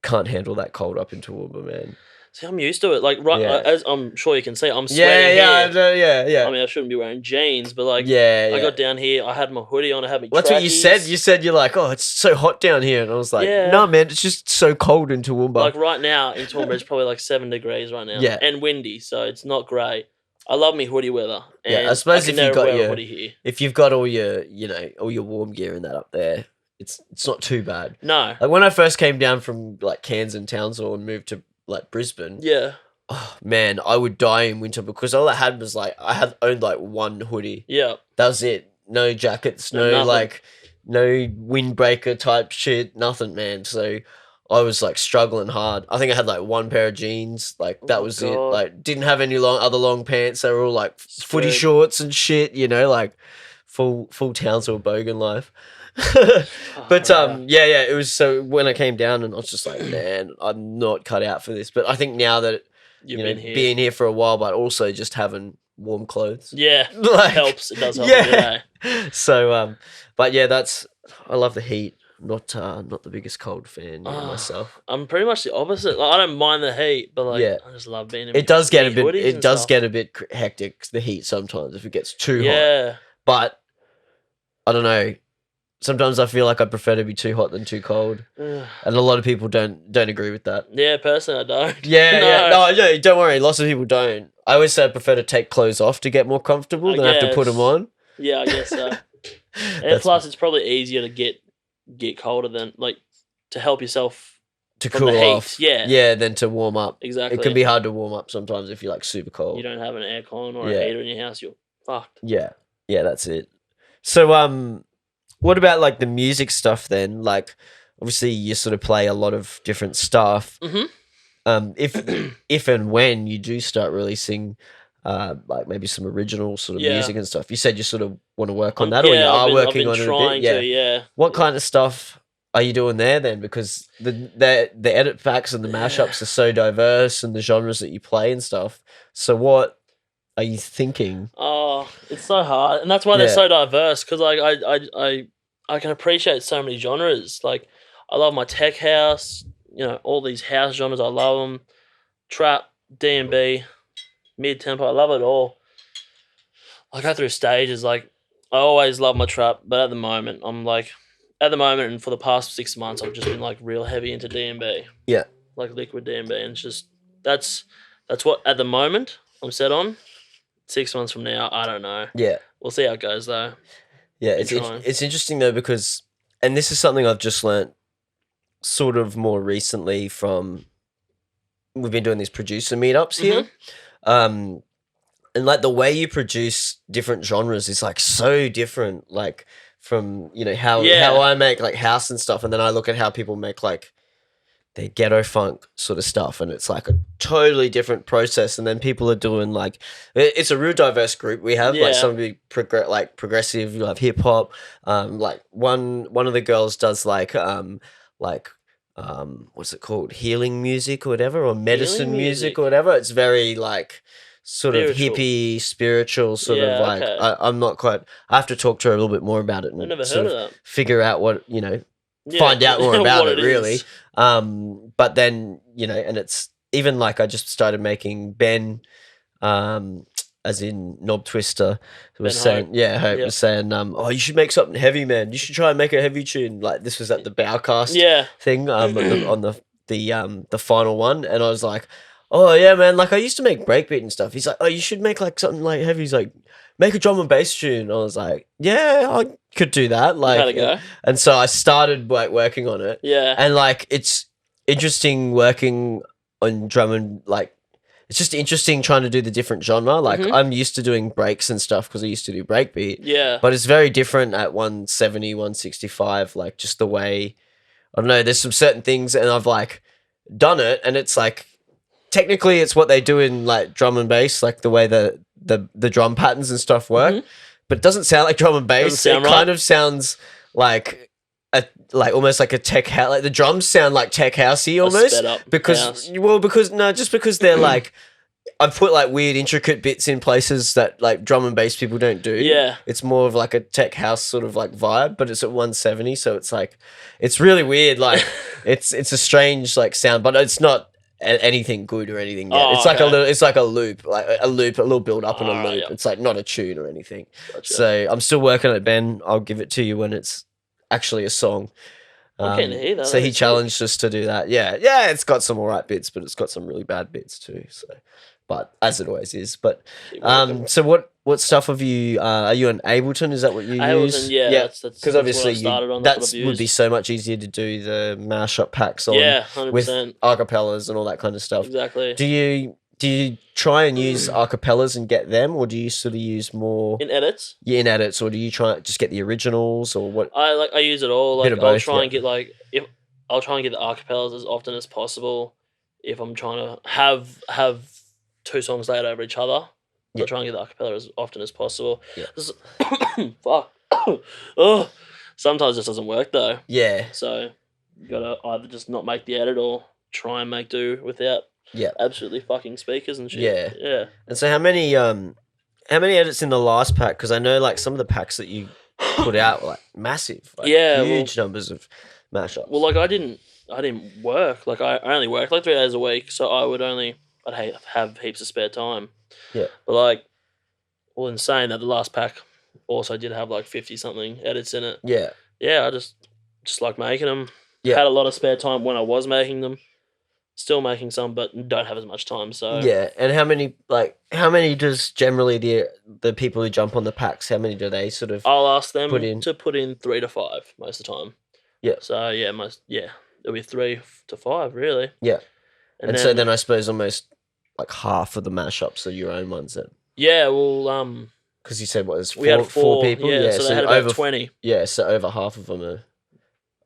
Can't handle that cold up in Toowoomba, man. See, I'm used to it. Like, as I'm sure you can see, I'm sweating yeah. I mean, I shouldn't be wearing jeans, but like, I got down here, I had my hoodie on, I had my That's what you said. You said you're like, oh, it's so hot down here. And I was like, no, man, it's just so cold in Toowoomba. Like right now in Toowoomba, it's probably like 7 degrees right now. Yeah. And windy, so it's not great. I love me hoodie weather. And I suppose if you've got all your, all your warm gear and that up there, it's not too bad. No. Like when I first came down from like Cairns and Townsville and moved to like Brisbane. Yeah. Oh, man, I would die in winter because all I had was like I had owned like one hoodie. Yeah. That was it. No jackets, no like no windbreaker type shit, nothing, man. So I was like struggling hard. I think I had like one pair of jeans, like that was it. Like didn't have any other long pants. They were all like footy shorts and shit, you know, like full Townsville bogan life. But yeah, it was so when I came down and I was just like, man, I'm not cut out for this. But I think now that you know, being here for a while, but also just having warm clothes. Yeah. Like, helps. It does help. Yeah. So but yeah, I love the heat. Not the biggest cold fan myself. I'm pretty much the opposite. Like, I don't mind the heat, but like I just love being in it does get a bit hectic, the heat sometimes if it gets too hot. But I don't know. Sometimes I feel like I prefer to be too hot than too cold, and a lot of people don't agree with that. Yeah, personally, I don't. No, don't worry. Lots of people don't. I always say I prefer to take clothes off to get more comfortable than have to put them on. Yeah, I guess so. And plus, it's probably easier to get colder than like to help yourself to cool off. Yeah, than to warm up. Exactly. It can be hard to warm up sometimes if you're like super cold. You don't have an aircon or a heater in your house. You're fucked. Yeah, that's it. So what about like the music stuff then? Like, obviously, you sort of play a lot of different stuff. Mm-hmm. If and when you do start releasing, like maybe some original sort of music and stuff, you said you sort of want to work on that, or you are working on it a bit. Yeah. What kind of stuff are you doing there then? Because the edit packs and the mashups are so diverse, and the genres that you play and stuff. So what are you thinking? Oh, it's so hard, and that's why they're so diverse. Because like I can appreciate so many genres. Like I love my tech house, you know, all these house genres. I love them. Trap, D&B, mid tempo. I love it all. I go through stages. Like I always love my trap, but at the moment, and for the past 6 months, I've just been like real heavy into D&B. Yeah, like liquid D&B, and it's just that's what at the moment I'm set on. 6 months from now, I don't know. Yeah. We'll see how it goes, though. Yeah, it's interesting, though, because... And this is something I've just learnt sort of more recently from... We've been doing these producer meetups here. And, like, the way you produce different genres is, like, so different, like, from, you know, how I make, like, house and stuff, and then I look at how people make, like, their ghetto funk sort of stuff, and it's like a totally different process. And then people are doing like, it's a real diverse group. We have like some big progressive, you have hip hop. Like one of the girls does like what's it called, healing music or whatever, or medicine music or whatever. It's very like sort of hippie, spiritual sort of like. Okay. I'm not quite. I have to talk to her a little bit more about it and I never heard of that. Figure out what find out more about it really. But then, you know, and it's even like I just started making Ben, as in Knob Twister, was saying, Hope was saying, oh, you should make something heavy, man. You should try and make a heavy tune. Like this was at the Bowcast thing, on the final one, and I was like, oh yeah, man, like I used to make breakbeat and stuff. He's like, oh, you should make like something like heavy. He's like, make a drum and bass tune. I was like, yeah, I could do that. Like, and so I started like working on it. Yeah, and like it's interesting working on drum and like it's just interesting trying to do the different genre. Like I'm used to doing breaks and stuff because I used to do breakbeat. Yeah, but it's very different at 170, 165. Like just the way, I don't know. There's some certain things, and I've like done it, and it's like. Technically, it's what they do in like drum and bass, like the way the drum patterns and stuff work, but it doesn't sound like drum and bass. It kind of sounds like almost like a tech house. Like the drums sound like tech housey almost because they're like I've put like weird intricate bits in places that like drum and bass people don't do. Yeah, it's more of like a tech house sort of like vibe, but it's at 170, so it's like it's really weird. Like it's a strange like sound, but it's not anything good or anything yet. It's like a loop, a little build up and a loop. It's like not a tune or anything. Gotcha. So I'm still working on it, Ben. I'll give it to you when it's actually a song. I'm keen to hear that. So he challenged us to do that. Yeah, it's got some alright bits, but it's got some really bad bits too. So, but as it always is. But so what stuff have you? Are you on Ableton? Is that what you use? Yeah. That's because obviously that would be so much easier to do the Mashup packs on. 100%. With acapellas and all that kind of stuff. Exactly. Do do you try and use acapellas and get them, or do you sort of use more in edits? Yeah, in edits, or do you try just get the originals, or what? I use it all. Bit Like of I'll both, try yeah. and get I'll try and get the acapellas as often as possible. If I'm trying to have 2 songs laid over each other, Yeah. I'll try and get the acapella as often as possible. Yeah. Fuck. Oh, sometimes this doesn't work though. Yeah, So you gotta either just not make the edit or try and make do without yeah, absolutely fucking speakers and shit. Yeah. Yeah. And so how many edits in the last pack? Because I know like some of the packs that you put out were like massive, like huge numbers of mashups. Well, like I didn't work. Like I only worked like 3 days a week, so I'd have heaps of spare time. Yeah. But like, well, in saying that, the last pack also did have like 50 something edits in it. Yeah. Yeah, I just like making them. Yeah. Had a lot of spare time when I was making them. Still making some, but don't have as much time. So Yeah, and how many does generally the people who jump on the packs? How many do they sort of? I'll ask them to put in 3 to 5 most of the time. Yeah. So yeah, it'll be 3 to 5 really. Yeah. And so then I suppose almost like half of the mashups are your own ones then. Yeah, well, because you said what was we had 4 people. Yeah, so they had about 20. Yeah, so over half of them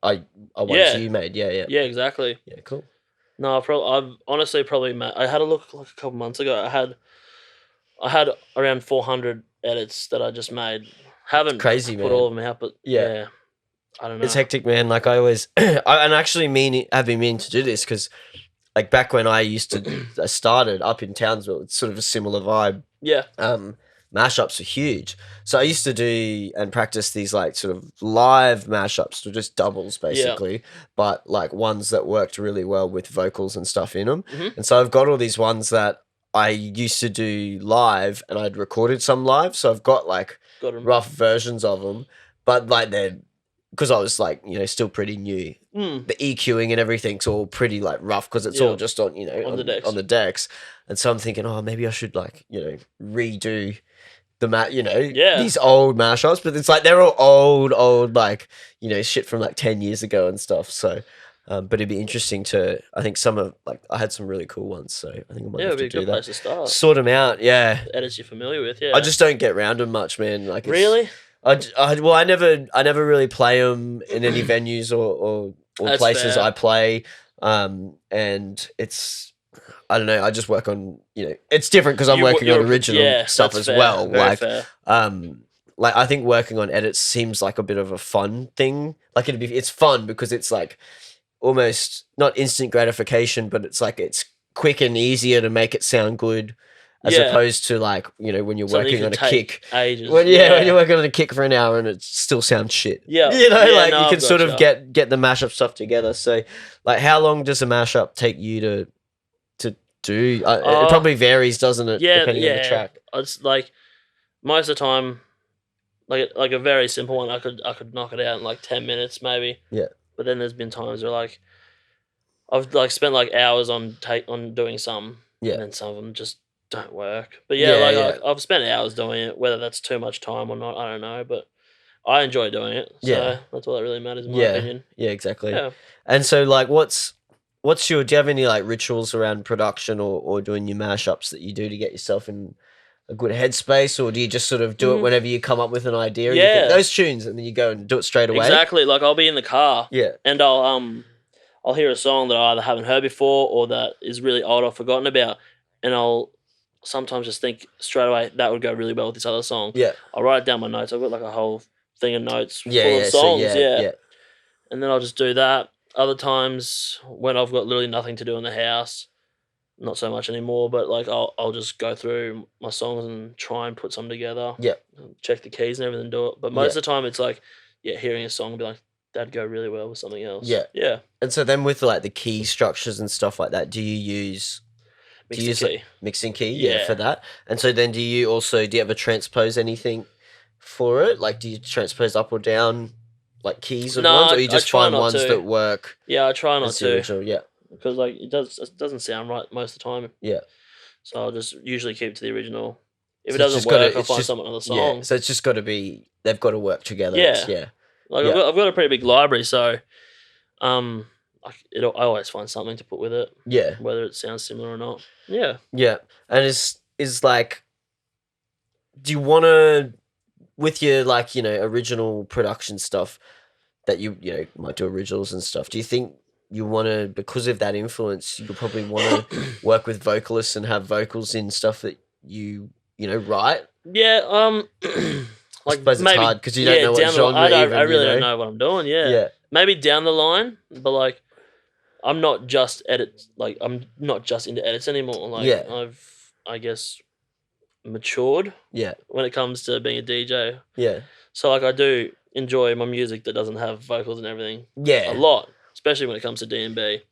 are ones you made. Yeah. Yeah, exactly. Yeah, cool. No, I've honestly I had a look like a couple months ago. I had around 400 edits that I just made. Haven't crazy, put man. all of them out, but yeah, I don't know. It's hectic, man. Like I always, I've been meaning to do this because, like back when I started up in Townsville, it's sort of a similar vibe. Yeah. Mashups are huge. So I used to do and practice these like sort of live mashups, or just doubles basically, but like ones that worked really well with vocals and stuff in them. Mm-hmm. And so I've got all these ones that I used to do live, and I'd recorded some live. So I've got like rough versions of them, but like they're, because I was like, still pretty new. The EQing and everything's all pretty like rough because it's all just on, on the decks. And so I'm thinking, oh, maybe I should like, redo these old mashups, but it's like they're all old, like, shit from like 10 years ago and stuff. So, but it'd be interesting to, I think I had some really cool ones. So I think I might have to do that. It'd be a good place to start. Sort them out. Yeah. Edits you're familiar with. Yeah. I just don't get around them much, man. Like, really? I never really play them in any venues or places I play. And it's, I don't know. I just work on, it's different because I'm working on original stuff as well. Very fair. Like I think working on edits seems like a bit of a fun thing. Like it's fun because it's like almost not instant gratification, but it's like it's quick and easier to make it sound good. As opposed to like, when you're working on a kick. Ages. When you're working on a kick for an hour and it still sounds shit. Yeah. You can sort of get the mashup stuff together. So like how long does a mashup take you to do? It probably varies, doesn't it? Yeah, depending on the track. It's like most of the time, like a very simple one, I could knock it out in like 10 minutes maybe. Yeah. But then there's been times where like I've like spent like hours on doing some, and then some of them just don't work. But I've spent hours doing it. Whether that's too much time or not, I don't know. But I enjoy doing it. So that's all that really matters in my opinion. Yeah, exactly. Yeah. And so like, do you have any like rituals around production or doing your mashups that you do to get yourself in a good headspace, or do you just sort of do it whenever you come up with an idea? And you think, those tunes, and then you go and do it straight away. Exactly. Like I'll be in the car. Yeah. And I'll hear a song that I either haven't heard before or that is really old or forgotten about, and I'll sometimes just think straight away that would go really well with this other song. Yeah. I'll write down my notes. I've got like a whole thing of notes full of songs. And then I'll just do that. Other times when I've got literally nothing to do in the house, not so much anymore, but like I'll just go through my songs and try and put some together. Yeah. Check the keys and everything, do it. But most of the time it's like, hearing a song and be like, that'd go really well with something else. Yeah. Yeah. And so then with like the key structures and stuff like that, do you use mixing key for that? And so then do you ever transpose anything for it? Like do you transpose up or down like keys of ones, or you just find ones that work? Yeah, I try not to. Original, because like it doesn't sound right most of the time. Yeah. So I'll just usually keep it to the original. If it doesn't work, I'll find another song. Yeah. So it's just got to be, they've got to work together. Yeah. Like I've got a pretty big library, so I always find something to put with it. Yeah. Whether it sounds similar or not. Yeah. Yeah. And is like, do you want to, with your like, original production stuff that you might do originals and stuff, do you think you want to, because of that influence, you probably want to work with vocalists and have vocals in stuff that you write? Yeah. I suppose it's hard because you don't know what genre I really don't know what I'm doing. Yeah. Maybe down the line, but like, I'm not just I'm not just into edits anymore. Like, I've, I guess, matured. Yeah. When it comes to being a DJ. Yeah. So like, I do enjoy my music that doesn't have vocals and everything. Yeah. A lot, especially when it comes to D&B.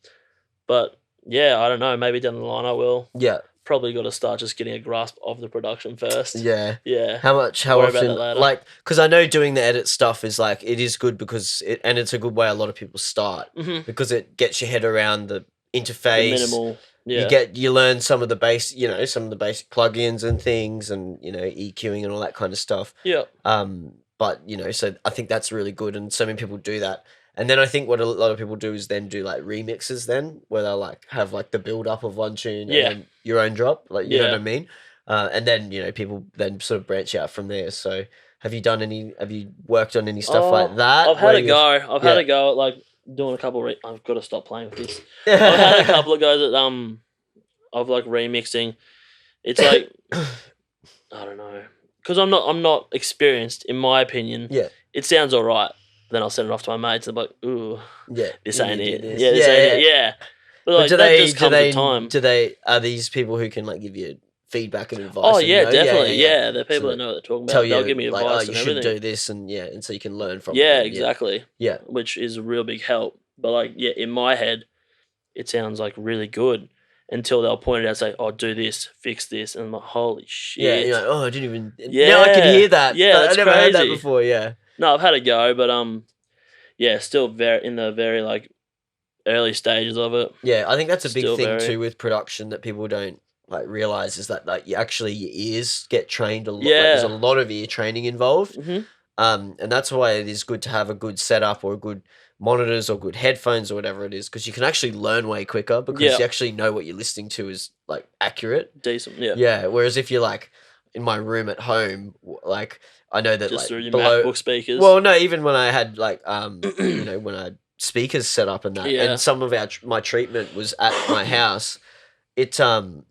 But yeah, I don't know. Maybe down the line I will. Yeah. Probably got to start just getting a grasp of the production first. Yeah. Yeah. How often, like, because I know doing the edit stuff is like, it is good because it's a good way a lot of people start because it gets your head around the interface. The minimal. Yeah. You learn some of the basic plugins and things and, EQing and all that kind of stuff. Yeah. But, so I think that's really good and so many people do that. And then I think what a lot of people do is then do like remixes then where they'll like have like the build up of one tune and then your own drop, like, you know what I mean? And then, people then sort of branch out from there. So have you worked on any stuff like that? I've had a go. I've had a go at like doing a couple I've got to stop playing with this. I've had a couple of goes at of like remixing. It's like I don't know. Because I'm not experienced, in my opinion. Yeah. It sounds all right. Then I'll send it off to my mates and I'm like, ooh, this ain't it. This. Yeah, this ain't it. Yeah. But like, that just comes with time. Are these people who can like give you feedback and advice? Oh, yeah, definitely. Yeah, they're people that know what they're talking about. They'll give me advice like, and you everything. should do this and so you can learn from it. Yeah, exactly. Yeah. Which is a real big help. But like, yeah, in my head, it sounds like really good until they'll point it out and say, oh, do this, fix this. And I'm like, holy shit. Yeah, you're like, oh, I didn't even... Yeah. Now I can hear that. Yeah, that's I never crazy. heard that before, yeah. No, I've had a go, but yeah, still in the very like early stages of it. Yeah, I think that's a big thing too with production that people don't like realize is that like your ears get trained a lot. Yeah. Like, there's a lot of ear training involved. And that's why it is good to have a good setup or good monitors or good headphones or whatever it is because you can actually learn way quicker because you actually know what you're listening to is like accurate. Decent, yeah. Yeah, whereas if you're like in my room at home, like I know that just like through your below MacBook speakers. Well, no, even when I had like when I had speakers set up and that, and some of my treatment was at my house. It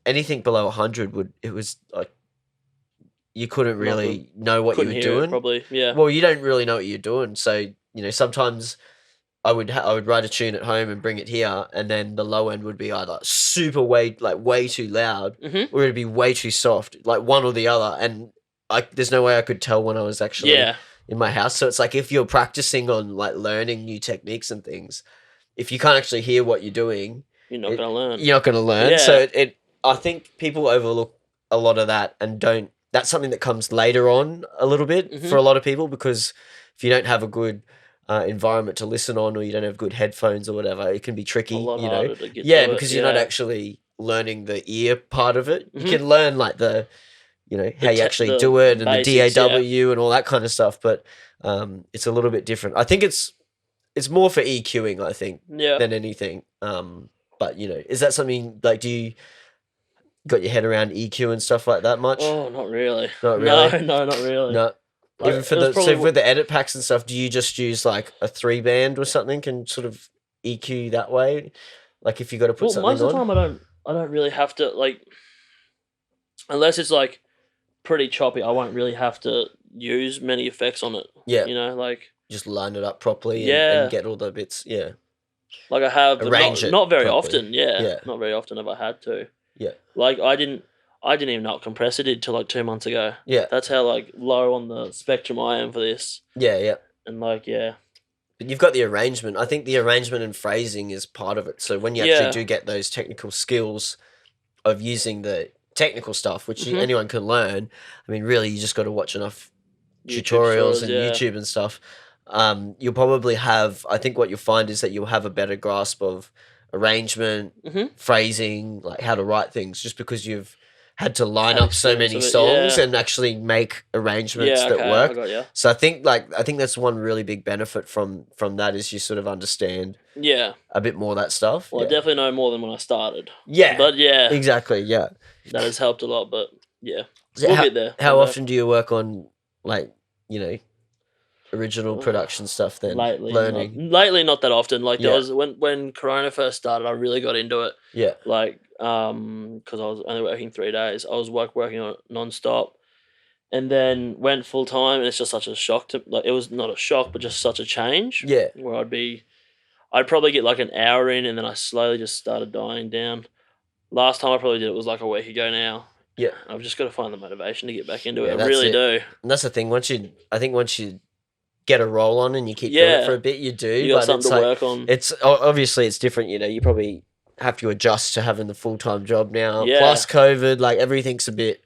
anything below 100 it was like you couldn't really know what you were doing. Probably, yeah. Well, you don't really know what you're doing, so sometimes I would write a tune at home and bring it here, and then the low end would be either super way too loud, or it'd be way too soft, like one or the other, and there's no way I could tell when I was actually in my house. So it's like if you're practicing on like learning new techniques and things, if you can't actually hear what you're doing, you're not going to learn. You're not going to learn. Yeah. So I think people overlook a lot of that and don't. That's something that comes later on a little bit for a lot of people because if you don't have a good environment to listen on or you don't have good headphones or whatever, it can be tricky. A lot harder to get yeah, to because it. you're not actually learning the ear part of it. You can learn like the how you actually do it and basics, the DAW and all that kind of stuff, but it's a little bit different. I think it's more for EQing, I think, than anything. But is that something like do you got your head around EQ and stuff like that much? Oh, not really. Not really? No, not really. No. Like, even so with the edit packs and stuff, do you just use like a 3-band or something and sort of EQ that way? Like if you got to put something on? Most of the time I don't really have to like unless it's like pretty choppy, I won't really have to use many effects on it. Yeah. Like just line it up properly and get all the bits, Like I have arrange it not very properly. often, Not very often have I had to. Yeah. Like I didn't even know what compressor did till like 2 months ago. Yeah. That's how like low on the spectrum I am for this. Yeah. And like but you've got the arrangement. I think the arrangement and phrasing is part of it. So when you actually do get those technical skills of using the technical stuff, which anyone can learn, I mean, really, you just got to watch enough tutorials and YouTube and stuff. You'll probably have, I think what you'll find is that you'll have a better grasp of arrangement, phrasing, like how to write things, just because you've had to line up so many songs and actually make arrangements that work. I got you. So I think that's one really big benefit from that is you sort of understand a bit more of that stuff. Well, I definitely know more than when I started. Yeah. But exactly. Yeah. That has helped a lot, but yeah. So we'll get there. How often do you work on original production stuff then? Lately not that often. Like there was when Corona first started, I really got into it. Yeah. Like because I was only working 3 days. I was working on it non-stop. And then went full time, and it's just such a shock to it was not a shock, but just such a change. Yeah. Where I'd probably get like an hour in, and then I slowly just started dying down. Last time I probably did it was like a week ago now. Yeah. I've just got to find the motivation to get back into it. I really do. And that's the thing. Once you get a roll on and you keep doing it for a bit, you do. You got something to work on. It's obviously it's different. You probably have to adjust to having the full-time job now. Yeah. Plus COVID, like everything's a bit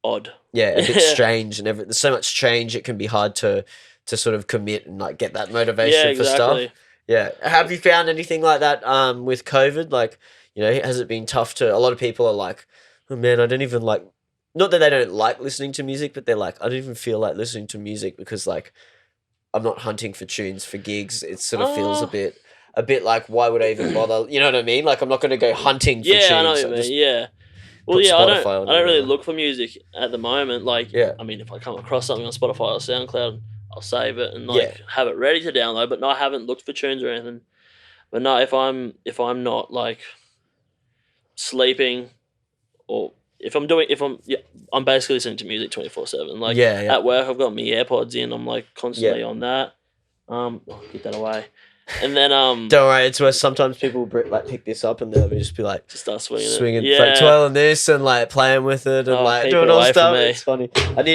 odd. Yeah, a bit strange and there's so much change. It can be hard to sort of commit and like get that motivation for stuff. Yeah. Have you found anything like that with COVID? Like, has it been tough to? A lot of people are like, oh man, I don't even like. Not that they don't like listening to music, but they're like, I don't even feel like listening to music because like I'm not hunting for tunes for gigs. It sort of feels a bit like why would I even bother? You know what I mean? Like I'm not going to go hunting for tunes. Yeah, I know what you mean. Yeah. Well, yeah, I don't really look for music at the moment. Like, I mean, if I come across something on Spotify or SoundCloud, I'll save it and have it ready to download. But no, I haven't looked for tunes or anything. But no, if I'm not like sleeping or I'm basically listening to music 24/7. Like at work, I've got my AirPods in. I'm like constantly on that. Get that away. And then don't worry, it's where sometimes people like pick this up and they'll just be like just start swinging like twirling this and like playing with it and like doing all stuff. It's funny.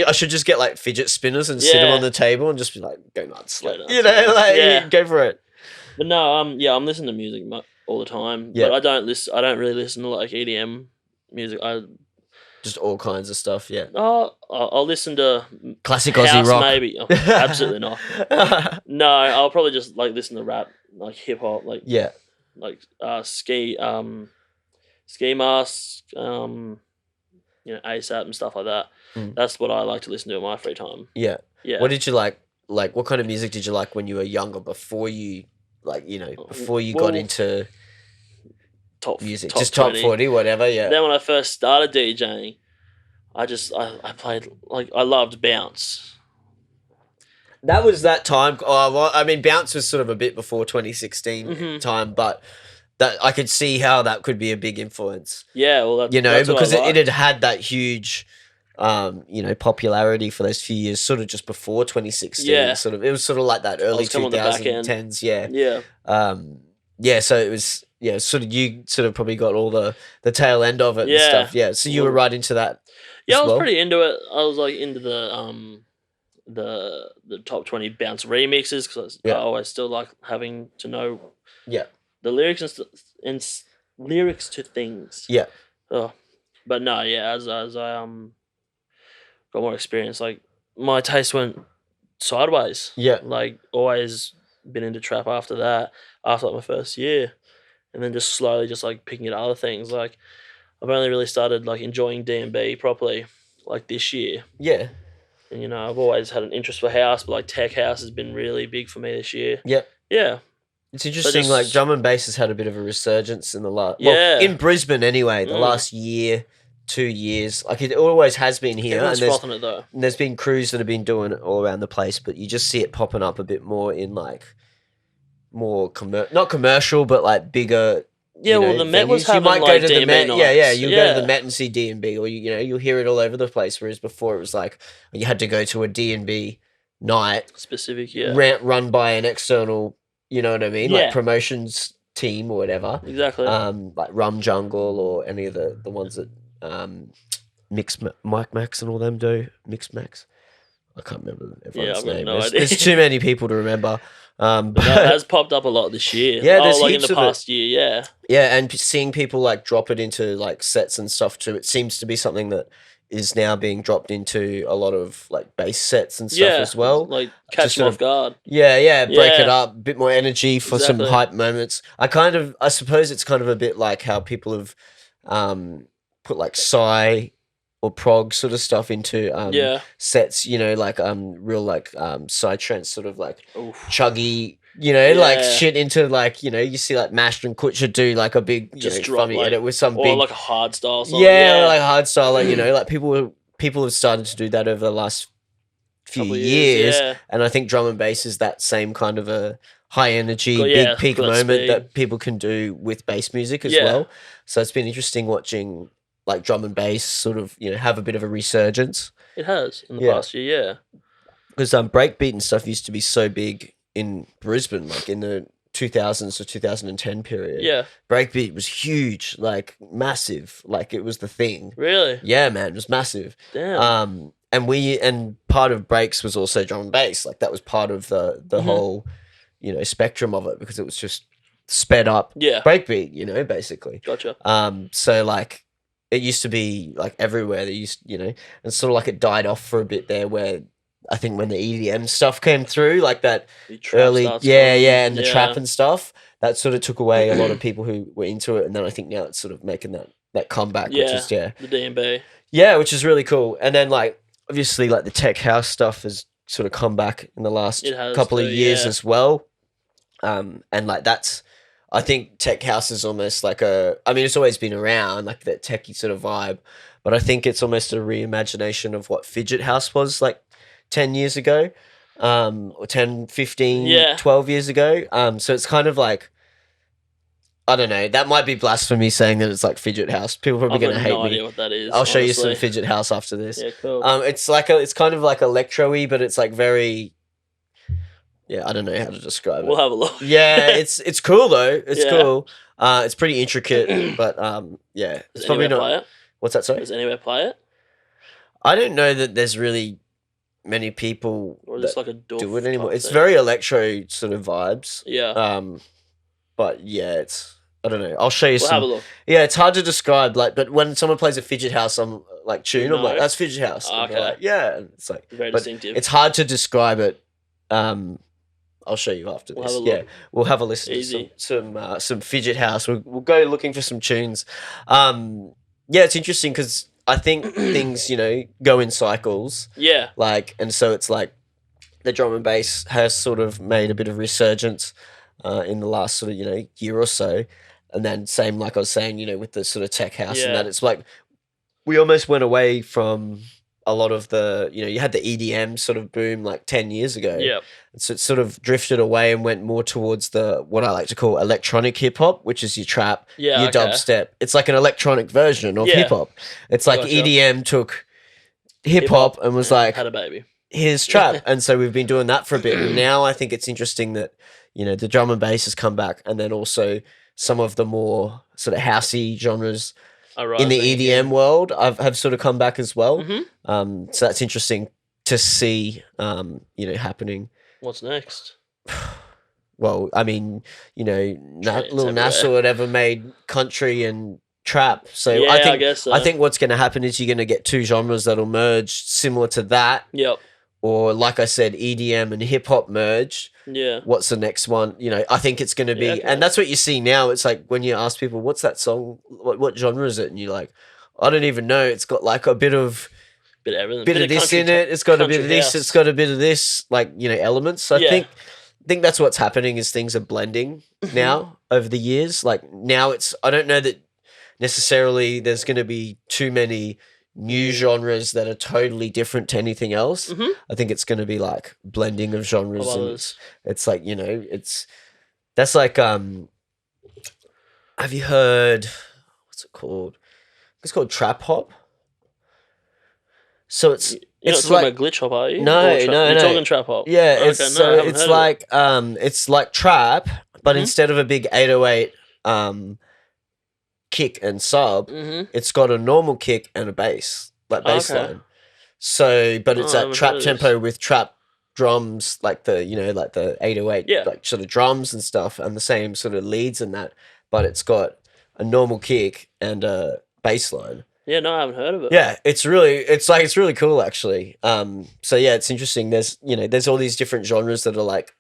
I should just get like fidget spinners and sit them on the table and just be like go nuts. Like, go for it. But no, I'm listening to music all the time. Yeah. But I don't really listen to like EDM music. Just all kinds of stuff, yeah. Oh, I'll listen to classic Aussie rock, maybe. Oh, absolutely not. No, I'll probably just like listen to rap, like hip hop, like like ski mask, ASAP and stuff like that. That's what I like to listen to in my free time. Yeah. What did you like? Like, what kind of music did you like when you were younger? Before you got into top music, top just 20. Top 40, whatever. Yeah. Then when I first started DJing, I played like I loved bounce. That was that time. Oh, well, I mean, bounce was sort of a bit before 2016 time, but that I could see how that could be a big influence. Yeah, well, that's because it had that huge, popularity for those few years, sort of just before 2016. Yeah. It was sort of like that early 2010s. Yeah. Yeah. So it was. Yeah, you probably got all the tail end of it and stuff. Yeah, so you were right into that. Yeah, I was pretty into it. I was like into the top 20 bounce remixes because I always still like having to know the lyrics and lyrics to things. Yeah. But no, as I got more experience, like my taste went sideways. Yeah. Like always been into trap after that. After like my first year. And then just slowly just like picking at other things. Like I've only really started like enjoying D&B properly like this year. Yeah. And I've always had an interest for house, but like tech house has been really big for me this year. Yeah. Yeah. It's interesting, like drum and bass has had a bit of a resurgence in the last in Brisbane anyway, the last year, 2 years. Like it always has been here. Everyone's frothing it though. And there's been crews that have been doing it all around the place, but you just see it popping up a bit more in like more not commercial, but like bigger. Yeah, well, the Met was having like D&B nights. You'll go to the Met and see D&B, or you'll hear it all over the place. Whereas before it was like you had to go to a D&B night specific, run by an external. You know what I mean? Like promotions team or whatever. Exactly. Like Rum Jungle or any of the ones that Mike Max and all them do. Mix Max. I can't remember everyone's name. There's too many people to remember. But that has popped up a lot this year. Yeah, there's like in the past year. Yeah. Yeah, and seeing people like drop it into like sets and stuff too. It seems to be something that is now being dropped into a lot of like bass sets and stuff as well. Like catch them off guard. Yeah, break it up, a bit more energy for some hype moments. I suppose it's kind of a bit like how people have put like psy or prog sort of stuff into sets, you know, like real like psytrance sort of like chuggy, you know, like shit into like, you know, you see like Mashed and Kutcher do like a big just funny edit with some big like a hard style song. Yeah, like hard style, like, you know, like people have started to do that over the last few years, and I think drum and bass is that same kind of a high energy, big peak moment that people can do with bass music as well. So it's been interesting watching like drum and bass sort of, you know, have a bit of a resurgence. It has in the past year, because breakbeat and stuff used to be so big in Brisbane, like in the 2000s to 2010 period. Yeah, breakbeat was huge, like massive, like it was the thing. Really? Yeah, man, it was massive. Damn. And part of breaks was also drum and bass, like that was part of the whole, you know, spectrum of it, because it was just sped up breakbeat, you know, basically. Gotcha. So like it used to be like everywhere. They used, you know, and sort of like it died off for a bit there, where I think when the EDM stuff came through, like that early, and the trap and stuff, that sort of took away a lot of people who were into it. And then I think now it's sort of making that comeback, which is the DMB. Yeah, which is really cool. And then like obviously like the tech house stuff has sort of come back in the last couple of years as well. And like that's, I think tech house is almost like it's always been around, like that techie sort of vibe, but I think it's almost a reimagination of what fidget house was like 10 years ago, or 10, 15, 12 years ago. So it's kind of like, I don't know, that might be blasphemy saying that it's like fidget house. People are probably going to hate me. I have no idea what that is. I'll show you some fidget house after this. Yeah, cool. It's kind of like electro-y, but it's like very... Yeah, I don't know how to describe it. We'll have a look. Yeah, it's cool though. It's cool. It's pretty intricate, but yeah. It's probably not. Play it? What's that? Sorry. Does anyone play it? I don't know that there's really many people that like a do it anymore. It's very electro sort of vibes. Yeah. But yeah, it's, I don't know. I'll show you We'll have a look. Yeah, it's hard to describe. Like, but when someone plays a fidget house, I'm like tune. I'm like, that's fidget house. Okay. Like, yeah, and it's like very distinctive. It's hard to describe it. I'll show you after this. We'll have a listen to some fidget house. We'll go looking for some tunes. It's interesting because I think things, you know, go in cycles. Yeah. Like, and so it's like the drum and bass has sort of made a bit of resurgence in the last sort of, you know, year or so. And then same, like I was saying, you know, with the sort of tech house and that, it's like we almost went away from a lot of the, you know, you had the EDM sort of boom like 10 years ago. Yeah. So it sort of drifted away and went more towards the, what I like to call electronic hip hop, which is your trap, your dubstep. It's like an electronic version of hip hop. It's like EDM took hip hop and was like, had a baby. Here's trap. And so we've been doing that for a bit. And now I think it's interesting that, you know, the drum and bass has come back, and then also some of the more sort of housey genres in the EDM world have sort of come back as well. Mm-hmm. So that's interesting to see, you know, happening. What's next? Well, I mean, you know, Lil Nas or whatever made country and trap. So I guess so. I think what's going to happen is you're going to get two genres that'll merge similar to that. Yep. Or like I said, EDM and hip hop merged. Yeah. What's the next one? You know, I think it's going to be, and that's what you see now. It's like when you ask people, what's that song? What genre is it? And you're like, I don't even know. It's got like a bit of everything. Bit of this in it. It's got a bit of this. House. It's got a bit of this, like, you know, elements. So I think that's what's happening is things are blending now over the years. Like now I don't know that necessarily there's going to be too many new genres that are totally different to anything else. Mm-hmm. I think it's going to be like blending of genres, and it's like, you know, that's like have you heard, what's it called? It's called trap hop. So it's You're not talking like, about glitch hop, are you? No. You're talking trap hop. Yeah, it's like trap, but instead of a big 808 kick and sub, it's got a normal kick and a bass, like bass line. So, but it's that trap tempo with trap drums, like the, you know, like the 808, like sort of drums and stuff, and the same sort of leads and that, but it's got a normal kick and a bass line. Yeah, no, I haven't heard of it. Yeah, it's really cool actually. So yeah, it's interesting. There's, you know, there's all these different genres that are like,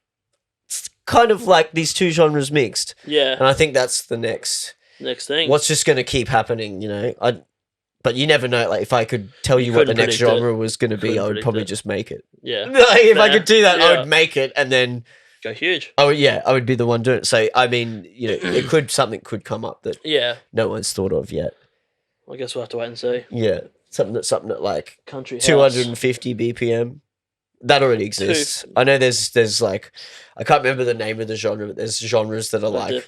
it's kind of like these two genres mixed. Yeah. And I think that's the next thing. What's just going to keep happening, you know? But you never know. Like, if I could tell you what the next genre was going to be, I would probably just make it. Yeah. Like, if I could do that, I would make it and then go huge. Oh yeah, I would be the one doing it. So I mean, you know, something could come up that no one's thought of yet. I guess we'll have to wait and see. Yeah, something that like country 250 BPM. That already exists. I know there's like, I can't remember the name of the genre, but there's genres that are like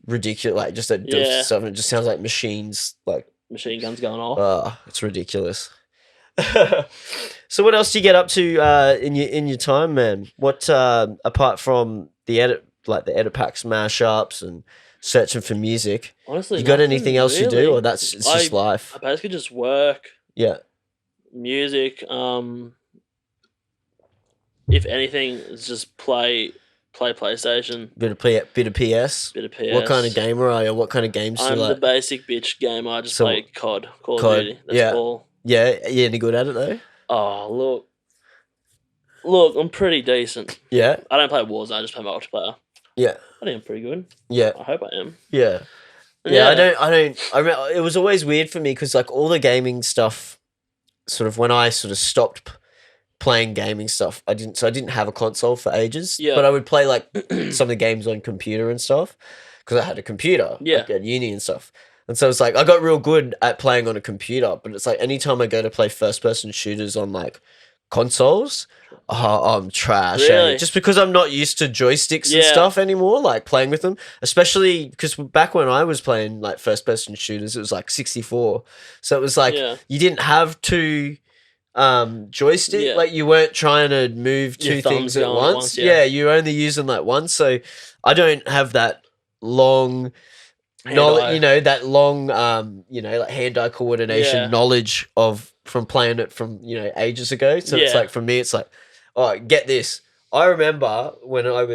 ridiculous, like just stuff, and it just sounds like machines, like machine guns going off. It's ridiculous. So what else do you get up to in your time, man? What apart from the edit packs, mashups, and searching for music? Honestly, you got anything else you do, or it's just life? I basically just work. Yeah. Music. If anything, it's just play PlayStation. Bit of PS. Bit of PS. What kind of gamer are you? What kind of games do you like? I'm the basic bitch gamer. I just play Call of Duty. That's all. Yeah, you any good at it though? Oh, look, I'm pretty decent. Yeah. I don't play Warzone, I just play multiplayer. Yeah. I think I'm pretty good. Yeah. I hope I am. Yeah. Yeah, I don't. It was always weird for me because like all the gaming stuff, sort of when I sort of stopped playing gaming stuff, I didn't have a console for ages. Yeah. But I would play like some of the games on computer and stuff because I had a computer. Yeah. Like, at uni and stuff. And so it's like I got real good at playing on a computer, but it's like anytime I go to play first person shooters on like consoles, I'm trash. Really? Just because I'm not used to joysticks and stuff anymore, like playing with them. Especially because back when I was playing like first person shooters, it was like 64. So it was like you didn't have two joystick, like you weren't trying to move two things at once. You're only using like one. So I don't have that long that long like hand-eye coordination knowledge from playing it from ages ago. So it's like for me it's like, oh, get this. I remember when I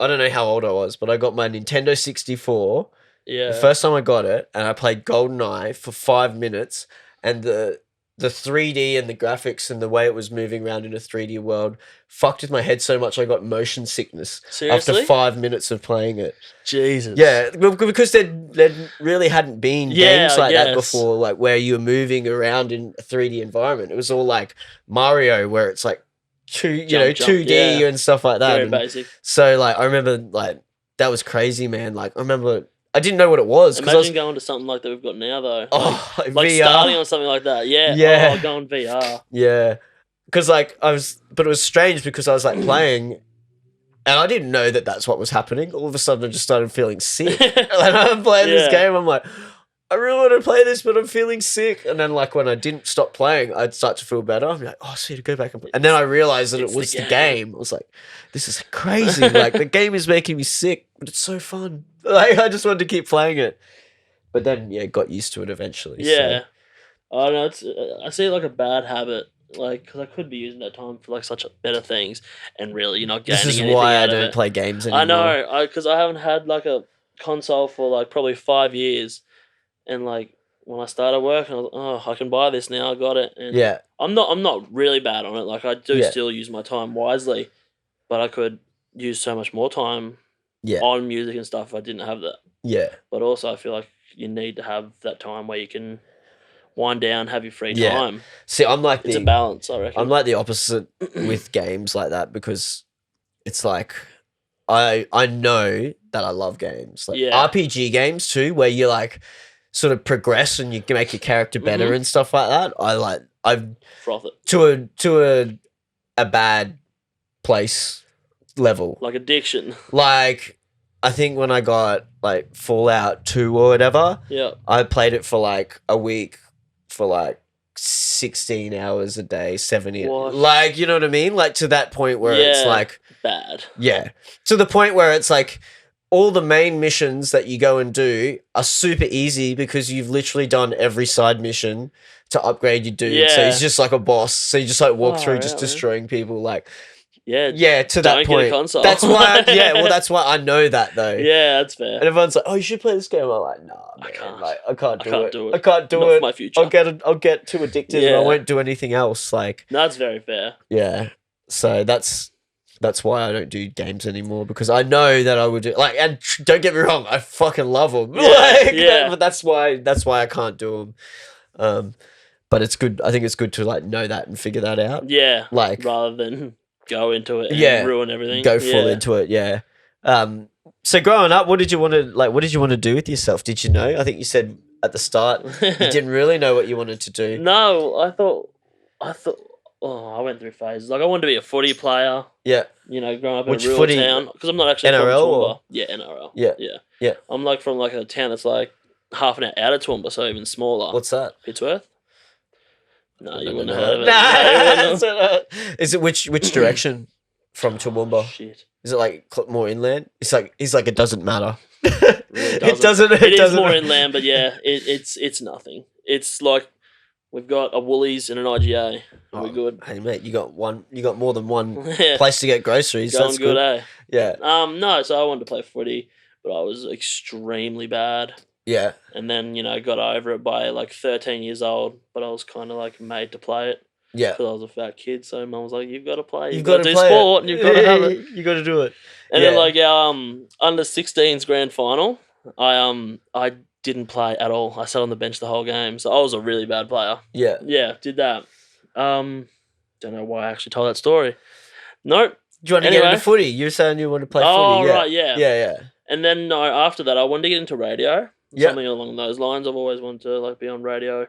don't know how old I was, but I got my Nintendo 64. Yeah. The first time I got it, and I played GoldenEye for 5 minutes, and the 3D and the graphics and the way it was moving around in a 3D world fucked with my head so much I got motion sickness. Seriously? After 5 minutes of playing it. Jesus. Yeah, because there really hadn't been games like that before, like where you were moving around in a 3D environment. It was all like Mario, where it's like 2D and stuff like that. Very basic. So like I remember like that was crazy, man. Like I remember I didn't know what it was. Imagine going to something like that we've got now, though. Like VR. Starting on something like that. Yeah. Oh, go on VR. Yeah. Because, like, but it was strange because I was, like, playing, and I didn't know that that's what was happening. All of a sudden, I just started feeling sick. And I'm playing this game, I'm like, I really want to play this, but I'm feeling sick. And then, like, when I didn't stop playing, I'd start to feel better. I'm like, oh, sweet, to go back and play. And then I realized that it was the game. I was like, this is crazy. Like, the game is making me sick, but it's so fun. Like, I just wanted to keep playing it. But then, got used to it eventually. Yeah. So. I don't know. I see it like a bad habit. Like, because I could be using that time for, like, such better things. And really, you're not gaining anything out of it. This is why I don't play games anymore. I know. Because I haven't had, like, a console for, like, probably 5 years. And, like, when I started work, I was like, oh, I can buy this now. I got it. And I'm not really bad on it. Like, I do still use my time wisely. But I could use so much more time on music and stuff if I didn't have that. Yeah. But also, I feel like you need to have that time where you can wind down, have your free time. See, it's a balance, I reckon. I'm like the opposite with games like that because it's like I know that I love games. Like RPG games too, where you like sort of progress and you can make your character better and stuff like that. I froth it to a bad place level. Like addiction. Like I think when I got like Fallout 2 or whatever, I played it for like a week for like 16 hours a day, 70. What? Like, you know what I mean? Like to that point where it's like bad. Yeah. To the point where it's like all the main missions that you go and do are super easy because you've literally done every side mission to upgrade your dude. Yeah. So he's just like a boss. So you just like walk through just destroying people like Yeah, to that point. Get a console. That's why. That's why I know that though. Yeah, that's fair. And everyone's like, "Oh, you should play this game." I'm like, "Nah, man. I can't. Like, I can't do it. I can't do Not it. For my future. I'll get too addicted and I won't do anything else." Like, that's very fair. Yeah. So That's why I don't do games anymore, because I know that I would do and don't get me wrong, I fucking love them. But that's why I can't do them. But it's good. I think it's good to know that and figure that out. Yeah, rather than go into it and ruin everything. Go full into it. Yeah. So growing up, what did you want to do with yourself? Did you know? I think you said at the start you didn't really know what you wanted to do. No, I thought. I went through phases. I wanted to be a footy player. Yeah. Growing up in a rural town. Because I'm not actually NRL from Toowoomba. or? Yeah, NRL. Yeah. I'm from a town that's half an hour out of Toowoomba, so even smaller. What's that? Pittsworth? No, you wouldn't have heard of it. Nah. Is it which direction from Toowoomba? Shit. Is it more inland? He's it doesn't matter. It doesn't. It is more inland, but yeah, it's nothing. It's we've got a Woolies and an IGA. We're good. Hey mate, you got more than one place to get groceries. Going That's good, eh? Yeah. No, so I wanted to play footy, but I was extremely bad. Yeah. And then, got over it by 13 years old, but I was kind of made to play it. Yeah. Because I was a fat kid, so mum was like, you've got to play. You've got to do play sport, and you've got to have it. You got to do it. And then our under 16s grand final, I didn't play at all. I sat on the bench the whole game, so I was a really bad player. Yeah. Yeah, did that. Don't know why I actually told that story. Nope. Do you want to get into footy? You were saying you want to play footy. Oh, right, yeah. Yeah. And then after that, I wanted to get into radio. Something along those lines. I've always wanted to be on radio.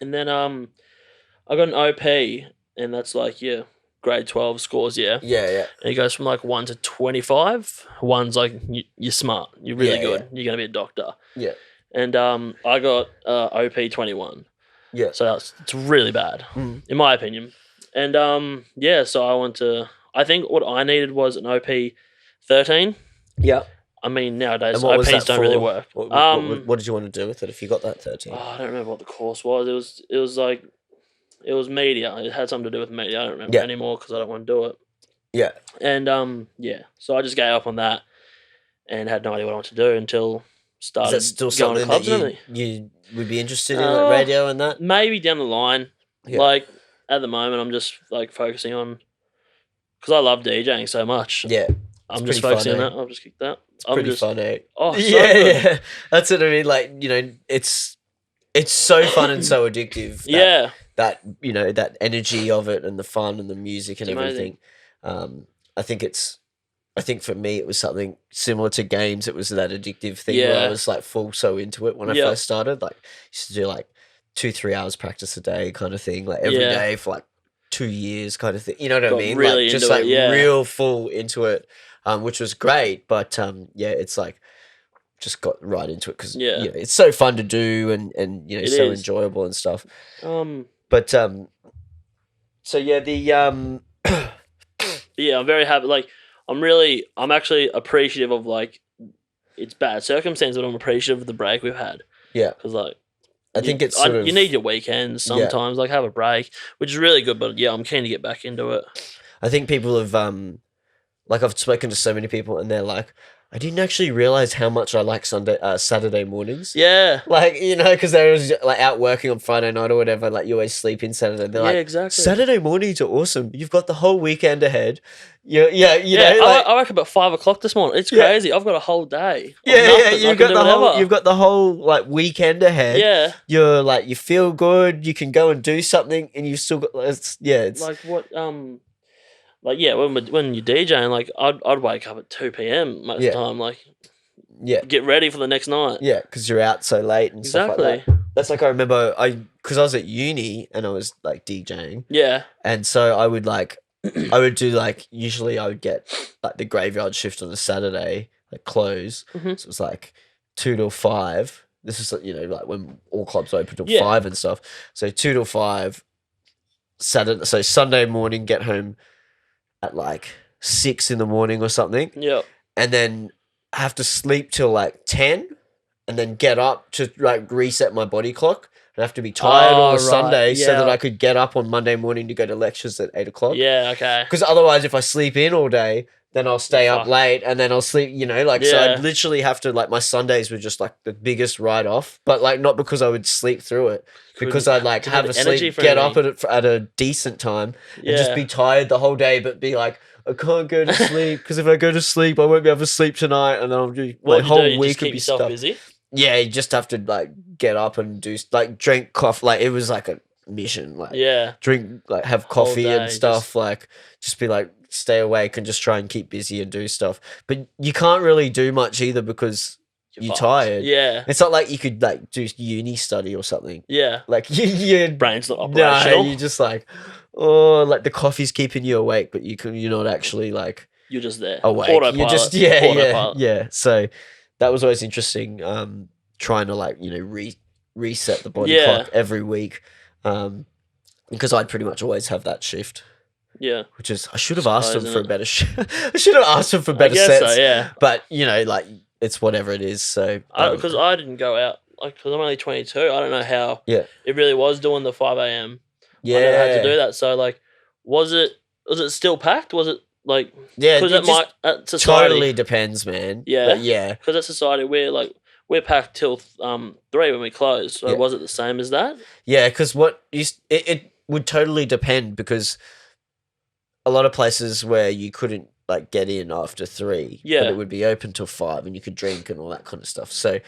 And then I got an OP, and that's your grade 12 scores, yeah. Yeah. And it goes from 1 to 25. One's you're smart, you're really good, you're gonna be a doctor. Yeah. And I got OP 21. Yeah. So it's really bad, in my opinion. And so I went to. I think what I needed was an OP 13. Yeah. I mean, nowadays OPs don't really work. What did you want to do with it if you got that 13? I don't remember what the course was. It was media. It had something to do with media. I don't remember anymore because I don't want to do it. Yeah. And so I just gave up on that and had no idea what I wanted to do until started. Is that still going something to clubs that you would be interested in, radio and that? Maybe down the line. Yeah. At the moment, I'm just focusing on, because I love DJing so much. Yeah. I'm just focusing on that. I'll just kick that. It's pretty fun, eh? Oh, so good. Yeah. That's what I mean. It's so fun and so addictive. That that energy of it and the fun and the music and everything. I think for me it was something similar to games. It was that addictive thing where I was so into it when I first started. Used to do 2-3 hours practice a day kind of thing, every day for 2 years kind of thing. You know what I mean? Really just real full into it, which was great. But it's just got right into it because it's so fun to do and so enjoyable and stuff. But so the I'm very happy. I'm actually appreciative of it's bad circumstance, but I'm appreciative of the break we've had. Yeah, because I think it's you need your weekends sometimes, have a break, which is really good. But I'm keen to get back into it. I think people have I've spoken to so many people and they're like, I didn't actually realize how much I like Saturday mornings. Yeah. Because they was out working on Friday night or whatever. You always sleep in Saturday. They're exactly. Saturday mornings are awesome. You've got the whole weekend ahead. You know. I woke up at 5 o'clock this morning. It's crazy. I've got a whole day. You've got the whole weekend ahead. Yeah. You're you feel good. You can go and do something, and you've still got it's what when you're DJing, I'd wake up at 2 p.m. most of the time, get ready for the next night. Yeah, because you're out so late and stuff like that. That's I remember because I was at uni and I was DJing. Yeah. And so I would I would do usually I would get the graveyard shift on a Saturday, close. Mm-hmm. So it was 2 till 5. This is when all clubs open till 5 and stuff. So 2 till 5 Saturday. So Sunday morning, get home at 6 in the morning or something. Yeah. And then have to sleep till 10 and then get up to reset my body clock. I have to be tired on a Sunday so that I could get up on Monday morning to go to lectures at 8 o'clock. Yeah, okay. Because otherwise, if I sleep in all day, then I'll stay up late, and then I'll sleep, you know, like, so I'd literally have to, like, my Sundays were just, like, the biggest write-off, but, like, not because I would sleep through it, because I'd, like, have a sleep, get up at a decent time, and just be tired the whole day, but be like, I can't go to sleep, because if I go to sleep, I won't be able to sleep tonight, and then I'll do, my whole week would be stuck. Busy? Yeah, you just have to, like, get up and do, like, drink coffee, like, it was, like, a mission, like, drink, like, have coffee and stuff, like, just be, like, stay awake and just try and keep busy and do stuff. But you can't really do much either because you're tired. Yeah. It's not like you could, like, do uni study or something. Yeah. Like, your brain's not operational. No, you're just like, oh, like, the coffee's keeping you awake, but you're not actually, like... You're just there. Awake. Autopilot. You're just, yeah. So that was always interesting, trying to, like, you know, reset the body clock every week, because I'd pretty much always have that shift. Yeah, which is I should have asked them for a better. I should have asked them for better sets. So, yeah, but you know, like it's whatever it is. So because I didn't go out, like because I'm only 22. I don't know how. Yeah, it really was doing the 5 a.m. Yeah, I never had to do that. So like, was it still packed? Was it like because at society totally depends, man. Yeah, but yeah, because at society we're packed till 3 when we close. So was it the same as that? Yeah, because it would totally depend because. A lot of places where you couldn't like get in after 3, but it would be open till 5, and you could drink and all that kind of stuff. So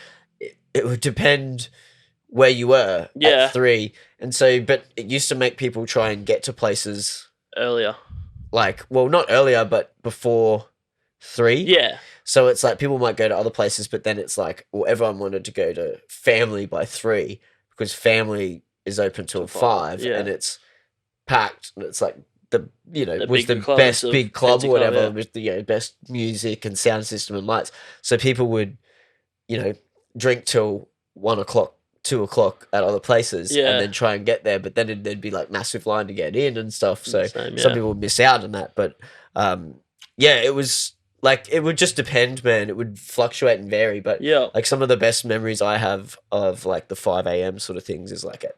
it would depend where you were at 3, and so but it used to make people try and get to places earlier, like not earlier, but before 3. Yeah. So it's like people might go to other places, but then it's like everyone wanted to go to family by 3 because family is open till 5, and it's packed, and it's like. Was the best big club or whatever with the best music and sound system and lights. So people would, drink till 1 o'clock, 2 o'clock at other places, and then try and get there. But then there'd be like massive line to get in and stuff. So some people would miss out on that. But it was like it would just depend, man. It would fluctuate and vary. But like some of the best memories I have of like the 5 a.m. sort of things is like at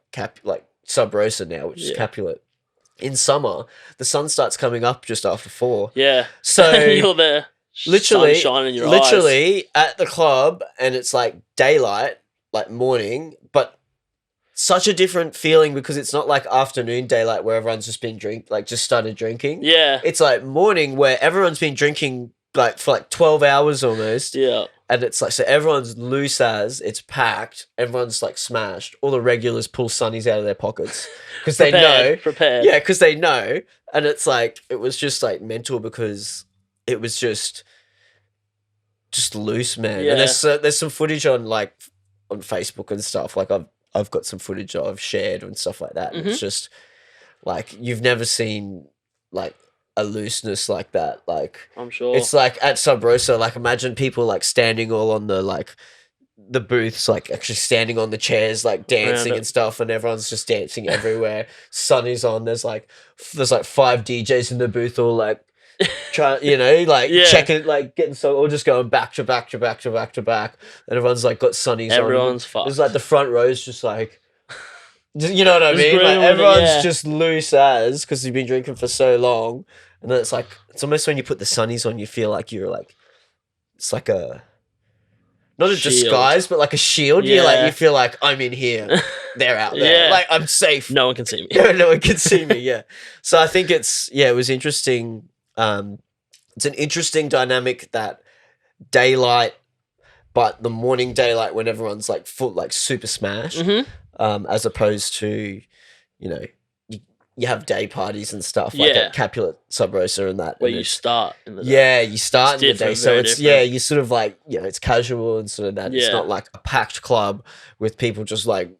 Sub Rosa now, which is Capulet. In summer, the sun starts coming up just after 4. Yeah. So you're there. Literally, sun shining in your eyes. At the club, and it's like daylight, like morning, but such a different feeling because it's not like afternoon daylight where everyone's just been just started drinking. Yeah. It's like morning where everyone's been drinking like for like 12 hours almost. Yeah. And it's like, so everyone's loose as, it's packed, everyone's like smashed. All the regulars pull sunnies out of their pockets because they know. Prepared. Yeah, because they know. And it's like, it was just like mental because it was just loose, man. Yeah. And there's some footage on Facebook and stuff. Like I've got some footage I've shared and stuff like that. And it's just like, you've never seen like, a looseness like that, like I'm sure it's like at Sub Rosa, like imagine people like standing all on the booths, like actually standing on the chairs, like dancing and stuff, and everyone's just dancing everywhere. Sun is on. There's like 5 DJs in the booth, all like trying, checking, like getting or just going back to back to back to back to back, and everyone's like got sunnies on. Everyone's fucked. There's like the front rows just like. You know what I mean? Like everyone's just loose as because you've been drinking for so long, and then it's like it's almost when you put the sunnies on, you feel like you're like it's like a not a shield. Disguise, but like a shield. Yeah. You feel like I'm in here, they're out there, like I'm safe. No one can see me. No one can see me. Yeah. So I think it was interesting. It's an interesting dynamic that daylight, but the morning daylight when everyone's like full, like super smashed. Mm-hmm. As opposed to, you have day parties and stuff like at Capulet, Sub Rosa and that. Where you start in the day. Yeah, you start in the day. So it's, you sort of like, it's casual and sort of that. Yeah. It's not like a packed club with people just like,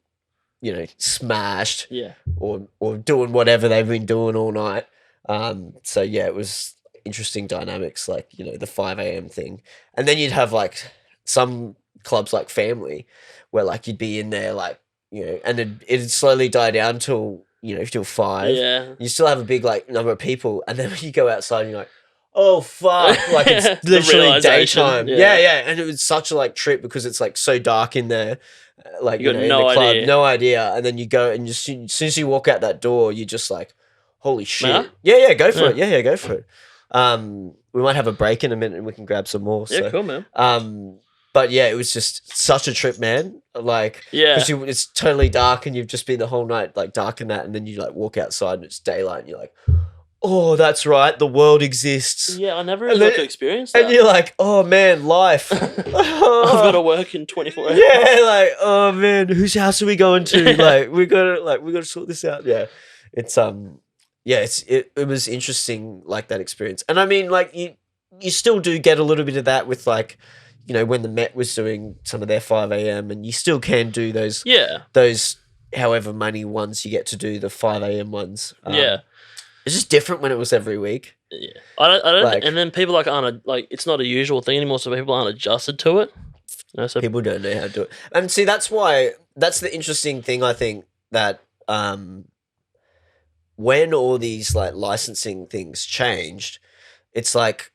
smashed or doing whatever they've been doing all night. So it was interesting dynamics, like, the 5 a.m. thing. And then you'd have like some clubs like Family where like you'd be in there like, and it'd slowly die down till 5. Yeah. You still have a big like number of people, and then when you go outside, you're like, oh fuck, like it's literally daytime. Yeah. And it was such a like trip because it's like so dark in there, like you got no idea. No idea. And then you go and as soon as you walk out that door, you're just like, holy shit. Nah? Yeah, go for it. Yeah, go for it. We might have a break in a minute and we can grab some more. Yeah, so. cool, man. But yeah, it was just such a trip, man. Like, because it's totally dark and you've just been the whole night like dark and that, and then you like walk outside and it's daylight and you're like, oh, that's right, the world exists. Yeah, I never really got to experience that. And you're like, oh man, life. I've got to work in 24 hours. Yeah, like, oh man, whose house are we going to? Like, we gotta sort this out. Yeah, it's it was interesting, like that experience. And I mean, like you still do get a little bit of that with like, you know, when the Met was doing some of their 5 a.m. and you still can do those. Yeah. Those however many ones you get to do, the 5 a.m. ones. It's just different when it was every week. Yeah. I don't like, and then people like aren't like it's not a usual thing anymore, so people aren't adjusted to it. You know, so people don't know how to do it. And see, that's the interesting thing, I think, that when all these like licensing things changed, it's like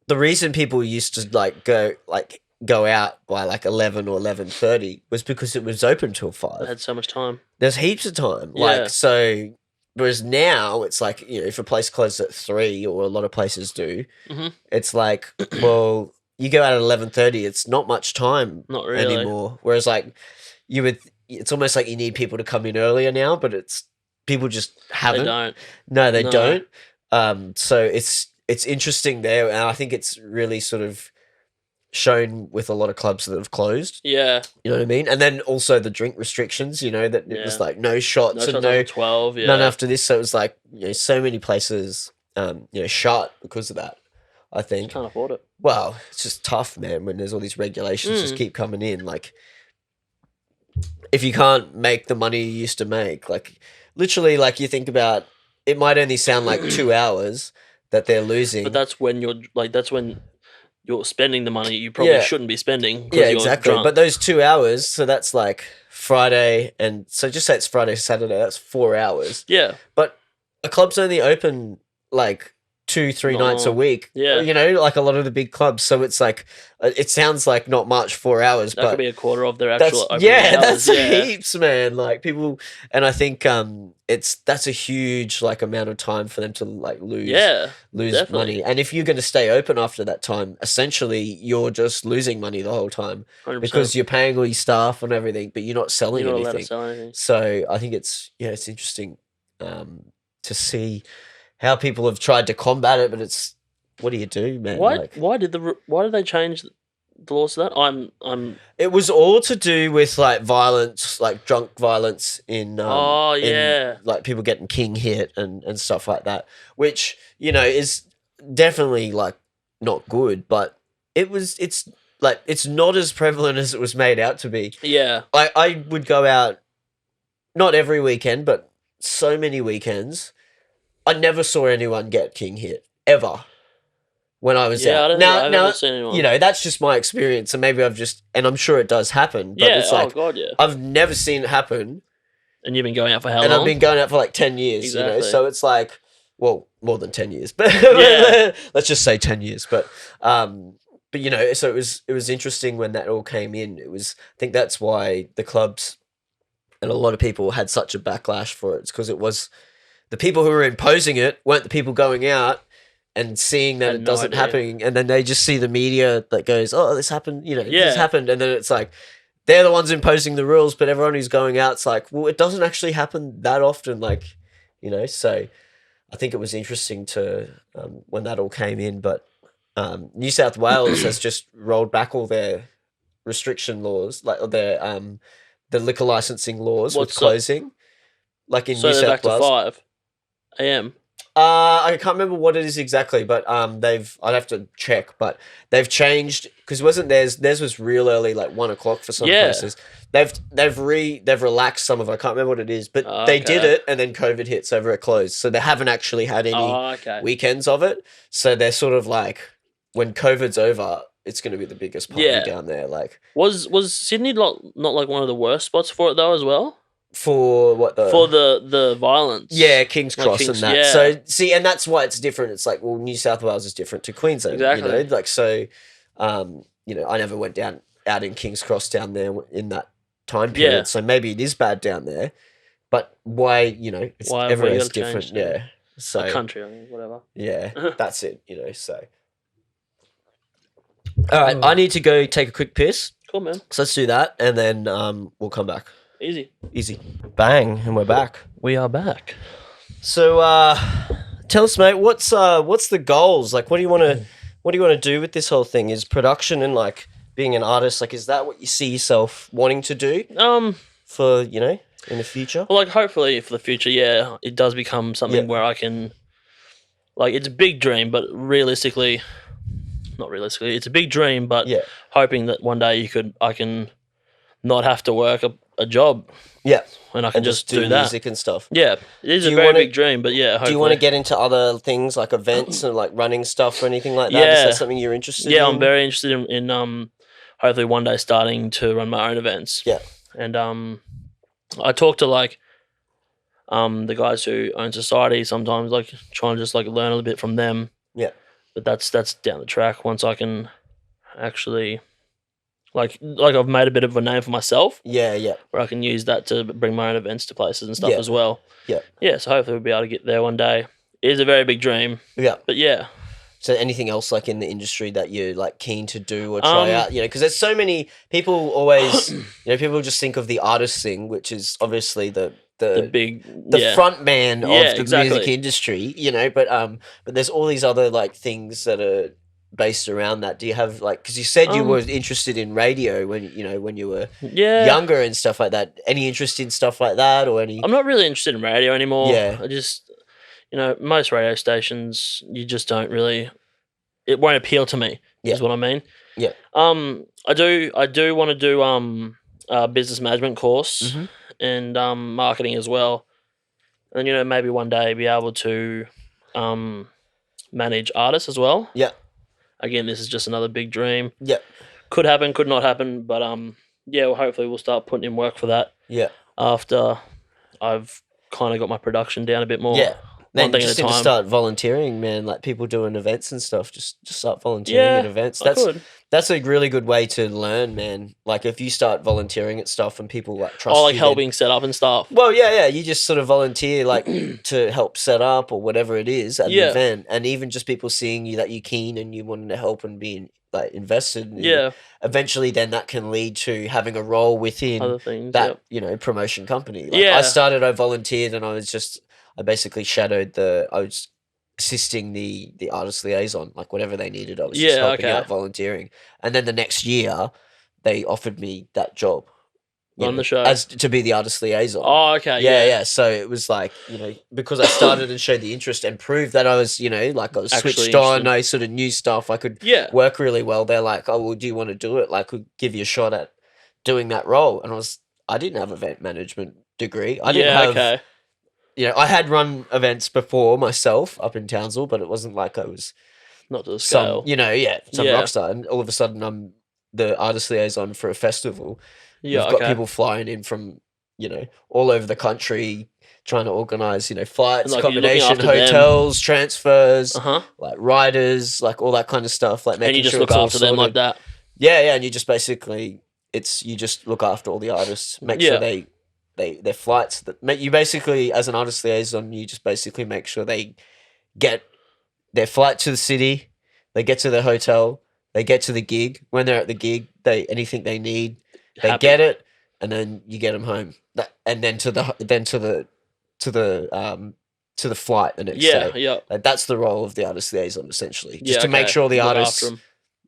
the reason people used to like go out by like 11 or 11:30 was because it was open till 5. I had so much time. There's heaps of time. Yeah. Like, so whereas now it's like, you know, if a place closes at 3, or a lot of places do, it's like, well, you go out at 11:30, it's not much time anymore. Whereas like it's almost like you need people to come in earlier now, but people just haven't. They don't. No, they don't. So it's interesting there, and I think it's really sort of shown with a lot of clubs that have closed. Yeah. You know what I mean? And then also the drink restrictions, you know, that it was like no shots and no 12, none after this. So it was like, you know, so many places you know, shut because of that, I think. Can't afford it. Well, it's just tough, man, when there's all these regulations just keep coming in. Like, if you can't make the money you used to make, like literally, like you think about, it might only sound like 2 hours that they're losing. But that's when you're spending the money you probably shouldn't be spending. Yeah, exactly. Drunk. But those 2 hours, so that's like Friday, and so just say it's Friday, Saturday, that's 4 hours. Yeah. But a club's only open like 2-3 nights a week. Yeah. You know, like a lot of the big clubs. So it's like, it sounds like not much, 4 hours. That could be a quarter of their actual opening that's hours. heaps, man. Like people, and I think that's a huge like amount of time for them to like lose money. And if you're going to stay open after that time, essentially you're just losing money the whole time 100%. Because you're paying all your staff and everything, but you're not selling anything. Allowed to sell anything. So I think it's interesting to see how people have tried to combat it, but it's, what do you do, man? Why did they change the laws to that? It was all to do with like violence, like drunk violence in like people getting king hit and stuff like that, which, you know, is definitely like not good, but it's like it's not as prevalent as it was made out to be. Yeah. I would go out not every weekend, but so many weekends. I never saw anyone get king hit ever when I was out. I've never seen anyone. You know, that's just my experience, and maybe and I'm sure it does happen. But it's like, I've never seen it happen. And you've been going out for how long? And I've been going out for like 10 years. Exactly. You know, so it's like, well, more than 10 years, but let's just say 10 years. But you know, so it was interesting when that all came in. I think that's why the clubs and a lot of people had such a backlash for it. It's because it was. The people who were imposing it weren't the people going out and seeing that it doesn't happen, and then they just see the media that goes, "Oh, this happened," you know, this happened, and then it's like they're the ones imposing the rules, but everyone who's going out's like, "Well, it doesn't actually happen that often," like, you know. So I think it was interesting to when that all came in, but New South Wales has just rolled back all their restriction laws, like their the liquor licensing laws with closing, like in New South back Wales. To 5 a.m. I can't remember what it is exactly, but I'd have to check, but they've changed because wasn't theirs was real early, like 1 o'clock for some places. They've relaxed some of it. I can't remember what it is, but they did it, and then COVID hit, so it closed. So they haven't actually had any weekends of it. So they're sort of like, when COVID's over, it's going to be the biggest party down there. Like, was Sydney not like one of the worst spots for it though as well? For what for the violence? Yeah, King's Cross and that. Yeah. So see, and that's why it's different. It's like, well, New South Wales is different to Queensland. Exactly. You know, like so. You know, I never went out in King's Cross down there in that time period. Yeah. So maybe it is bad down there, but why? You know, everywhere's different. Yeah. So a country, I mean, whatever. Yeah, that's it. So. All right, I need to go take a quick piss. Cool, man. So let's do that, and then we'll come back. Easy. Bang, and we're back. We are back. So tell us, mate, what's the goals? Like, what do you want to do with this whole thing? Is production and like being an artist, like, is that what you see yourself wanting to do? For in the future. Well, like, hopefully for the future, yeah, it does become something where I can, like, it's a big dream, but realistically, not realistically, it's a big dream, but hoping that one day I can not have to work a job. Yeah. And I can just do that. Music and stuff. Yeah. It is a very big dream, but yeah, hopefully. Do you want to get into other things like events and like running stuff or anything like that? Is that something you're interested in? Yeah, I'm very interested in hopefully one day starting to run my own events. Yeah. And I talk to like the guys who own Society sometimes, like trying to just like learn a little bit from them. Yeah. But that's down the track once I can actually like I've made a bit of a name for myself. Yeah, yeah. Where I can use that to bring my own events to places and stuff as well. Yeah. Yeah, so hopefully we'll be able to get there one day. It is a very big dream. Yeah. But yeah. So anything else like in the industry that you're like keen to do or try out, because there's so many people always, people just think of the artist thing, which is obviously the big front man of the music industry, but there's all these other like things that are based around that. Do you have like, because you said you were interested in radio when you were younger and stuff like that. Any interest in stuff like that or any? I'm not really interested in radio anymore. Yeah. I just, most radio stations, you just don't really, it won't appeal to me, is what I mean. Yeah. I do want to do a business management course and marketing as well. And, maybe one day be able to manage artists as well. Yeah. Again, this is just another big dream. Yeah. Could happen, could not happen, but well, hopefully we'll start putting in work for that. Yeah. After I've kind of got my production down a bit more. Yeah. One thing just at a need to time. start volunteering, man. Like people doing events and stuff. Just start volunteering at events. That's a really good way to learn, man. Like if you start volunteering at stuff and people like trust you. like helping set up and stuff. Well, yeah. You just sort of volunteer like to help set up or whatever it is at an event, and even just people seeing you that you're keen and you wanting to help and being like invested. And eventually, then that can lead to having a role within other things, that promotion company. Like, I volunteered, and I basically shadowed I was assisting the artist liaison, like whatever they needed. I was just helping out, volunteering. And then the next year, they offered me that job on the show as to be the artist liaison. Oh, okay. Yeah. So it was like, because I started and showed the interest and proved that I was, like I was actually switched on, I sort of knew stuff, I could work really well. They're like, oh, well, do you want to do it? Like, we'll give you a shot at doing that role. And I didn't have event management degree. I didn't have. I had run events before myself up in Townsville, but it wasn't like I was not to the scale. Some rock star. And all of a sudden, I'm the artist liaison for a festival. We've got people flying in from all over the country, trying to organise flights, accommodation, hotels, transfers, like riders, like all that kind of stuff. Like making and you just look after them like that. Yeah, and you just basically you just look after all the artists, make sure their flights that you basically, as an artist liaison, you just basically make sure they get their flight to the city, they get to the hotel, they get to the gig. When they're at the gig, anything they need, they get it, and then you get them home. And then to the flight the next day. Yeah. Like, that's the role of the artist liaison, essentially, just to make sure the artists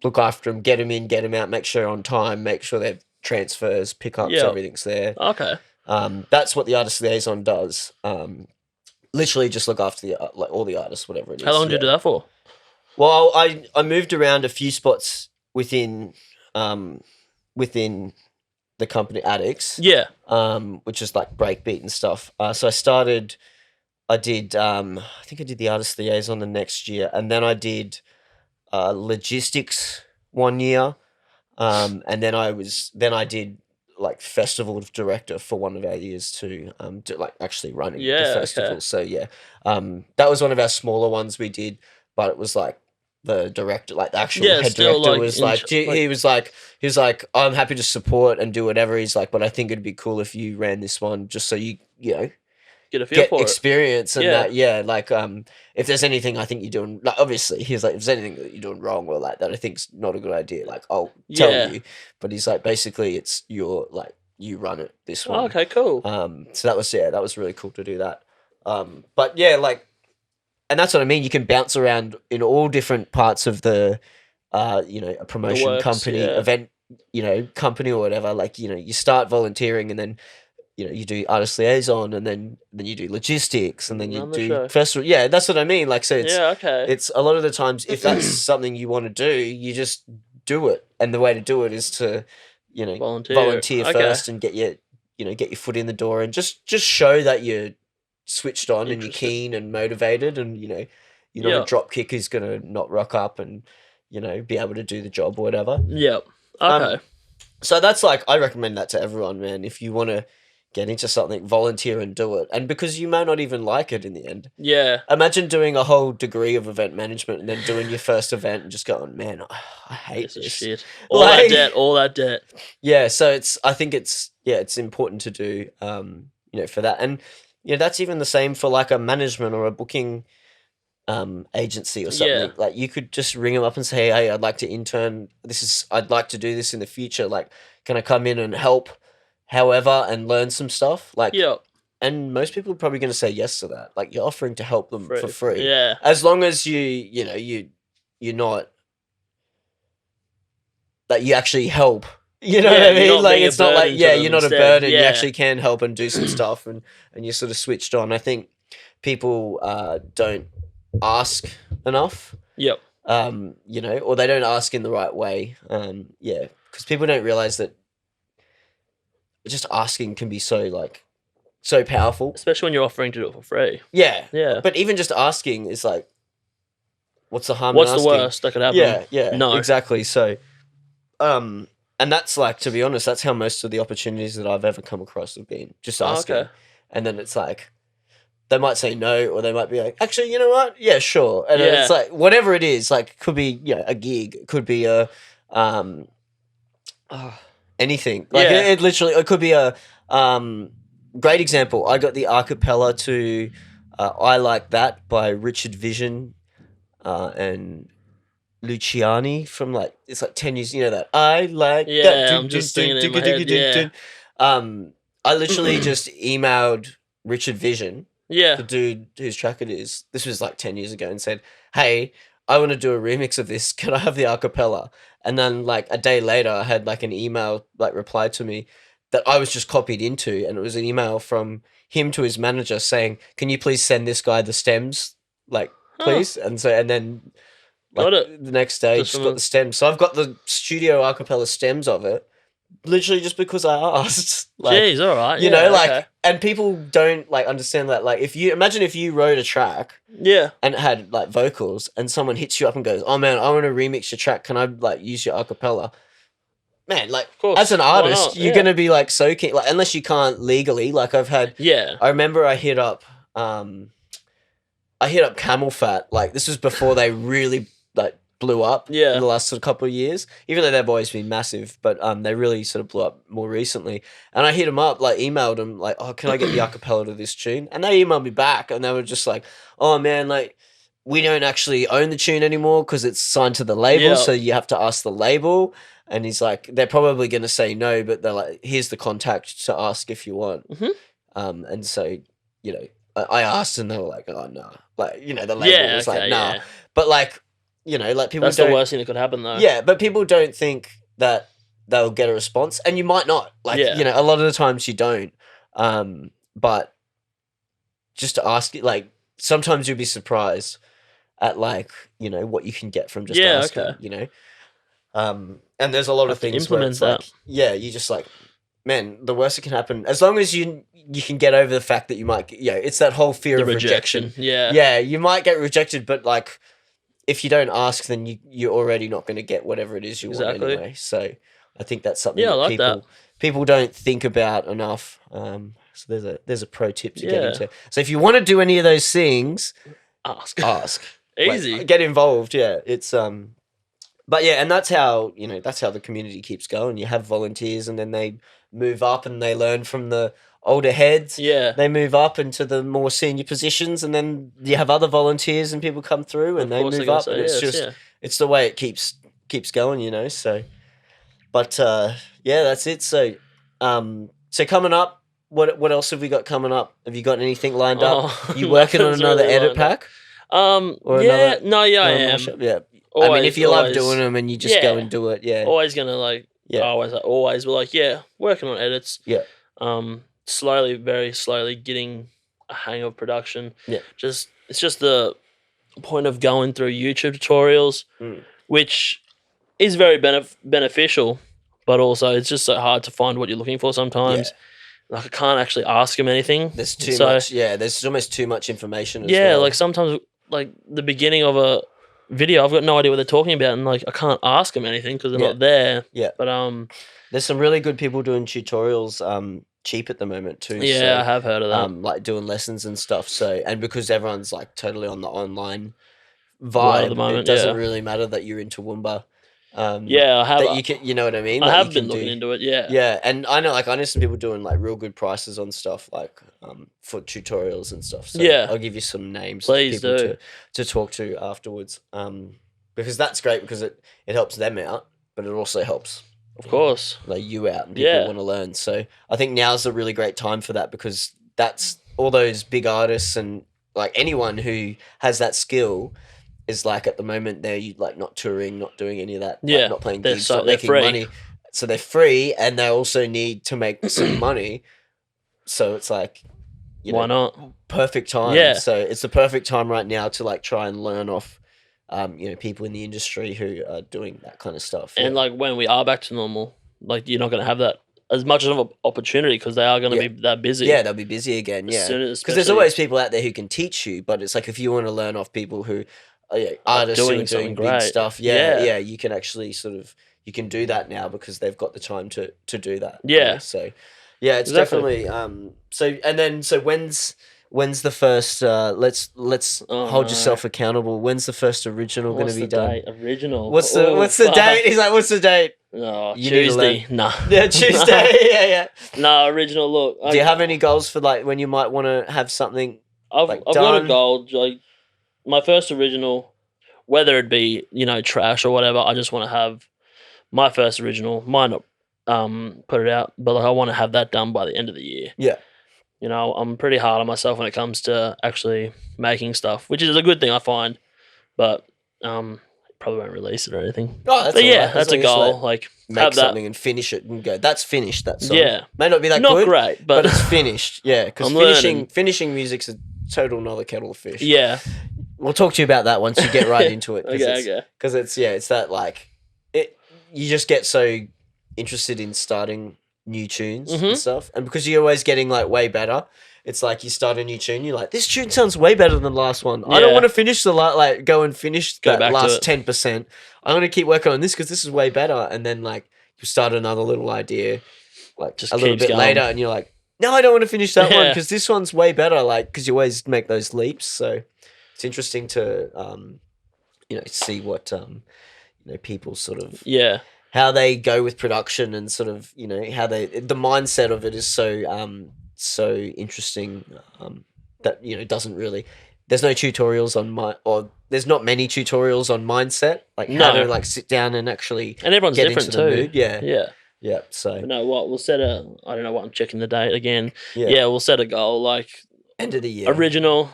look after them, get them in, get them out, make sure on time, make sure they have transfers, pickups, everything's there. Okay. That's what the artist liaison does. Literally just look after all the artists, whatever it is. How long did you do that for? Well, I moved around a few spots within the company Addicts. Yeah. Which is like breakbeat and stuff. So I did I think I did the artist liaison the next year, and then I did logistics one year. And then I did like festival director for one of our years to like actually running the festival. Okay. So that was one of our smaller ones we did, but it was like the director, like the actual head director was he was like, I'm happy to support and do whatever. He's like, but I think it'd be cool if you ran this one just so you get a feel for experience and that. Yeah, like if there's anything I think you're doing, like obviously he's like, if there's anything that you're doing wrong or like that I think's not a good idea, like I'll tell you. But he's like, basically it's your like you run it this one. Oh, okay, cool. So that was really cool to do that. But yeah, like, and that's what I mean. You can bounce around in all different parts of the, a promotion company, event, company or whatever. Like, you start volunteering and then, you do artist liaison and then you do logistics and then you do festival. Yeah, that's what I mean. Like, so it's, it's a lot of the times, if that's something you want to do, you just do it. And the way to do it is to, volunteer first and get your foot in the door and just show that you're switched on and you're keen and motivated and you're not a drop kick who's gonna not rock up and be able to do the job or whatever. So that's like, I recommend that to everyone, man. If you want to get into something, volunteer and do it. And because you may not even like it in the end. Imagine doing a whole degree of event management and then doing your first event and just going, man, I hate this shit. All that debt. Yeah, so I think it's important to do for that. And that's even the same for like a management or a booking agency or something. Like you could just ring them up and say, hey, I'd like to intern. I'd like to do this in the future. Like, can I come in and help however and learn some stuff? Like, and most people are probably going to say yes to that. Like, you're offering to help them for free. Yeah. As long as you're not, that you actually help. You know what I mean? Like, it's not like, you're not a burden. You actually can help and do some stuff and you're sort of switched on. I think people don't ask enough. Or they don't ask in the right way. Because people don't realize that just asking can be so powerful. Especially when you're offering to do it for free. Yeah. But even just asking is like, what's the harm in asking? What's the worst that could happen? Yeah. No. Exactly. So, and that's like, to be honest, that's how most of the opportunities that I've ever come across have been. Just asking. Okay. And then it's like, they might say no, or they might be like, actually, you know what? Yeah, sure. And it's like, whatever it is, like, could be, a gig, it could be a, anything. Like, it could be a, great example. I got the acapella to I Like That by Richard Vision and Luciani from it's like 10 years, that I like that. Yeah, I'm just singing it in my head, I literally just emailed Richard Vision, the dude whose track it is. This was like 10 years ago, and said, hey, I want to do a remix of this. Can I have the acapella? And then like a day later, I had like an email reply to me that I was just copied into, and it was an email from him to his manager saying, can you please send this guy the stems, please? And then the next day, just got the stems. So I've got the studio acapella stems of it, literally just because I asked. Jeez, all right. And people don't understand that. Like, if you wrote a track, and it had vocals, and someone hits you up and goes, "Oh man, I want to remix your track. Can I use your acapella?" Man, as an artist, you're gonna be so keen. Unless you can't legally. I've had. I remember I hit up Camel Fat. This was before they really blew up in the last couple of years, even though they've always been massive, but they really sort of blew up more recently. And I hit them up, emailed them, oh, can I get the acapella to this tune? And they emailed me back, and they were just like, oh man, we don't actually own the tune anymore because it's signed to the label, so you have to ask the label. And he's like, they're probably going to say no, but they're like, here's the contact to ask if you want. And so, I asked, and they were like, oh no, the label was like, nah. But people. That's the worst thing that could happen, though. Yeah, but people don't think that they'll get a response, and you might not. A lot of the times you don't. But just to ask it, sometimes you'll be surprised at what you can get from just asking. And there's a lot of things where it's you just man, the worst that can happen, as long as you can get over the fact that you might, it's that whole fear of rejection. Yeah, you might get rejected, but if you don't ask, then you're already not going to get whatever it is you want anyway. So I think that's something that people don't think about enough. So there's a pro tip to get into. So if you want to do any of those things, ask. Easy. Get involved. Yeah, it's but yeah, and that's how the community keeps going. You have volunteers, and then they move up and they learn from the older heads. Yeah. They move up into the more senior positions, and then you have other volunteers and people come through, and they move up, and it's the way it keeps going, you know. So, but yeah, that's it. So, so coming up, what else have we got coming up? Have you got anything lined up? You working on another edit pack? Or yeah, another, I am. Mashup? Yeah. Always, I mean, if you love doing them and you just go and do it, yeah. Always gonna always be like, yeah, working on edits. Yeah. Slowly, very slowly getting a hang of production. Yeah. It's just the point of going through YouTube tutorials, which is very beneficial, but also it's just so hard to find what you're looking for sometimes. Yeah. Like I can't actually ask them anything. There's too much. Yeah, there's almost too much information. Like sometimes, like the beginning of a video, I've got no idea what they're talking about, and like I can't ask them anything because they're not there. Yeah, but there's some really good people doing tutorials cheap at the moment too. Yeah, so, I have heard of that. Like doing lessons and stuff. So, and because everyone's like totally on the online vibe, at the moment, it doesn't really matter that you're in Toowoomba. I have. That you know what I mean? I have been looking into it. Yeah. Yeah, and I know some people doing like real good prices on stuff like for tutorials and stuff. So I'll give you some names. Please people do. to talk to afterwards. Because that's great because it helps them out, but it also helps. Of course. Like you out and people want to learn. So I think now's a really great time for that because that's all those big artists and like anyone who has that skill is like at the moment they're like not touring, not doing any of that, like, not playing gigs, not making money. So they're free and they also need to make some money. So it's like, why not? Perfect time. Yeah. So it's the perfect time right now to like try and learn off people in the industry who are doing that kind of stuff. And like when we are back to normal, like you're not going to have that as much of an opportunity because they are going to be that busy. Yeah, they'll be busy again. Yeah, because there's always people out there who can teach you, but it's like if you want to learn off people who artists who are doing big stuff, you can actually you can do that now because they've got the time to do that. Yeah. So yeah, it's definitely so when's the first let's hold yourself accountable. When's the first original going to be done? Original. What's the date? He's like, what's the date? Oh, Tuesday. Nah. Yeah, Tuesday. yeah. No, original. Look. Do you have any goals for like when you might want to have something? I've got a goal. Like my first original, whether it be trash or whatever, I just want to have my first original. Might not put it out, but like I want to have that done by the end of the year. Yeah. I'm pretty hard on myself when it comes to actually making stuff, which is a good thing I find, but probably won't release it or anything. Oh, that's that's a goal. Like make something and finish it and go. That's finished. That song. Yeah, may not be that not good, great, but it's finished. Yeah, because finishing music's a total another kettle of fish. Yeah, we'll talk to you about that once you get right into it. Okay. Because it's that like it. You just get so interested in starting new tunes and stuff, and because you're always getting like way better, it's like you start a new tune, you're like, this tune sounds way better than the last one. I don't want to finish go and finish that last 10%. I'm going to keep working on this because this is way better, and then like you start another little idea like just a little bit later and you're like, no, I don't want to finish that one because this one's way better, like because you always make those leaps. So it's interesting to see what people sort of how they go with production and sort of, how the mindset of it is so interesting that, doesn't really, there's no tutorials on there's not many tutorials on mindset, like how to like sit down and actually and everyone's get different into too. The mood. Yeah. So but no, we'll set I don't know what I'm checking the date again. Yeah, we'll set a goal like end of the year, original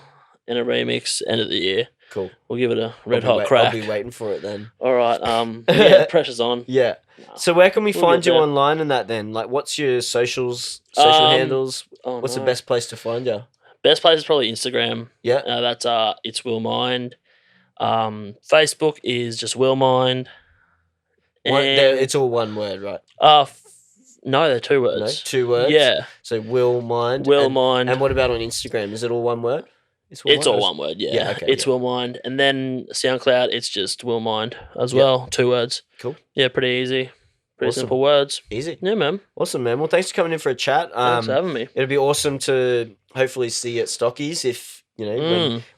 and a remix, end of the year. Cool. We'll give it a red hot crack. I'll be waiting for it then. All right. Pressure's on. Yeah. So where can we find you online and that then? Like, what's your social handles? What's the best place to find you? Best place is probably Instagram. Yeah. That's it's Will Mind. Facebook is just Will Mind. It's all one word, right? No, they're two words. No, 2 words. Yeah. So Will Mind. Mind. And what about on Instagram? Is it all one word? It's all one word, yeah. Okay, it's Will Mind. And then SoundCloud, it's just Will Mind as well. 2 words. Cool. Yeah, pretty easy. Pretty simple words. Easy. Yeah, man. Awesome, man. Well, thanks for coming in for a chat. Thanks for having me. It'll be awesome to hopefully see you at Stockies if,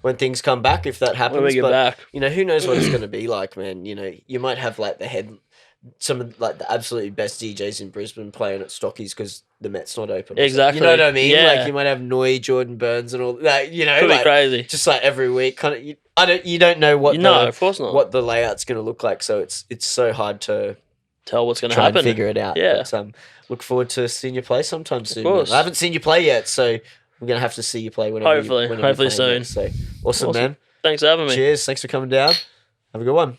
when things come back, if that happens. When we get back. Who knows what it's going to be like, man. You might have like the some of like the absolutely best DJs in Brisbane playing at Stockies because the Met's not open. Exactly. You know what I mean? Yeah. Like you might have Noy, Jordan Burns, and all that. You know, Could like be crazy. just like every week, kind of. You don't know what of course not. what the layout's going to look like. So it's so hard to tell what's going to try happen. and figure it out. Yeah. But, look forward to seeing you play sometime soon. Of course. Man. I haven't seen you play yet, so I'm gonna have to see you play whenever. Hopefully soon. Next. So awesome, man. Thanks for having me. Cheers. Thanks for coming down. Have a good one.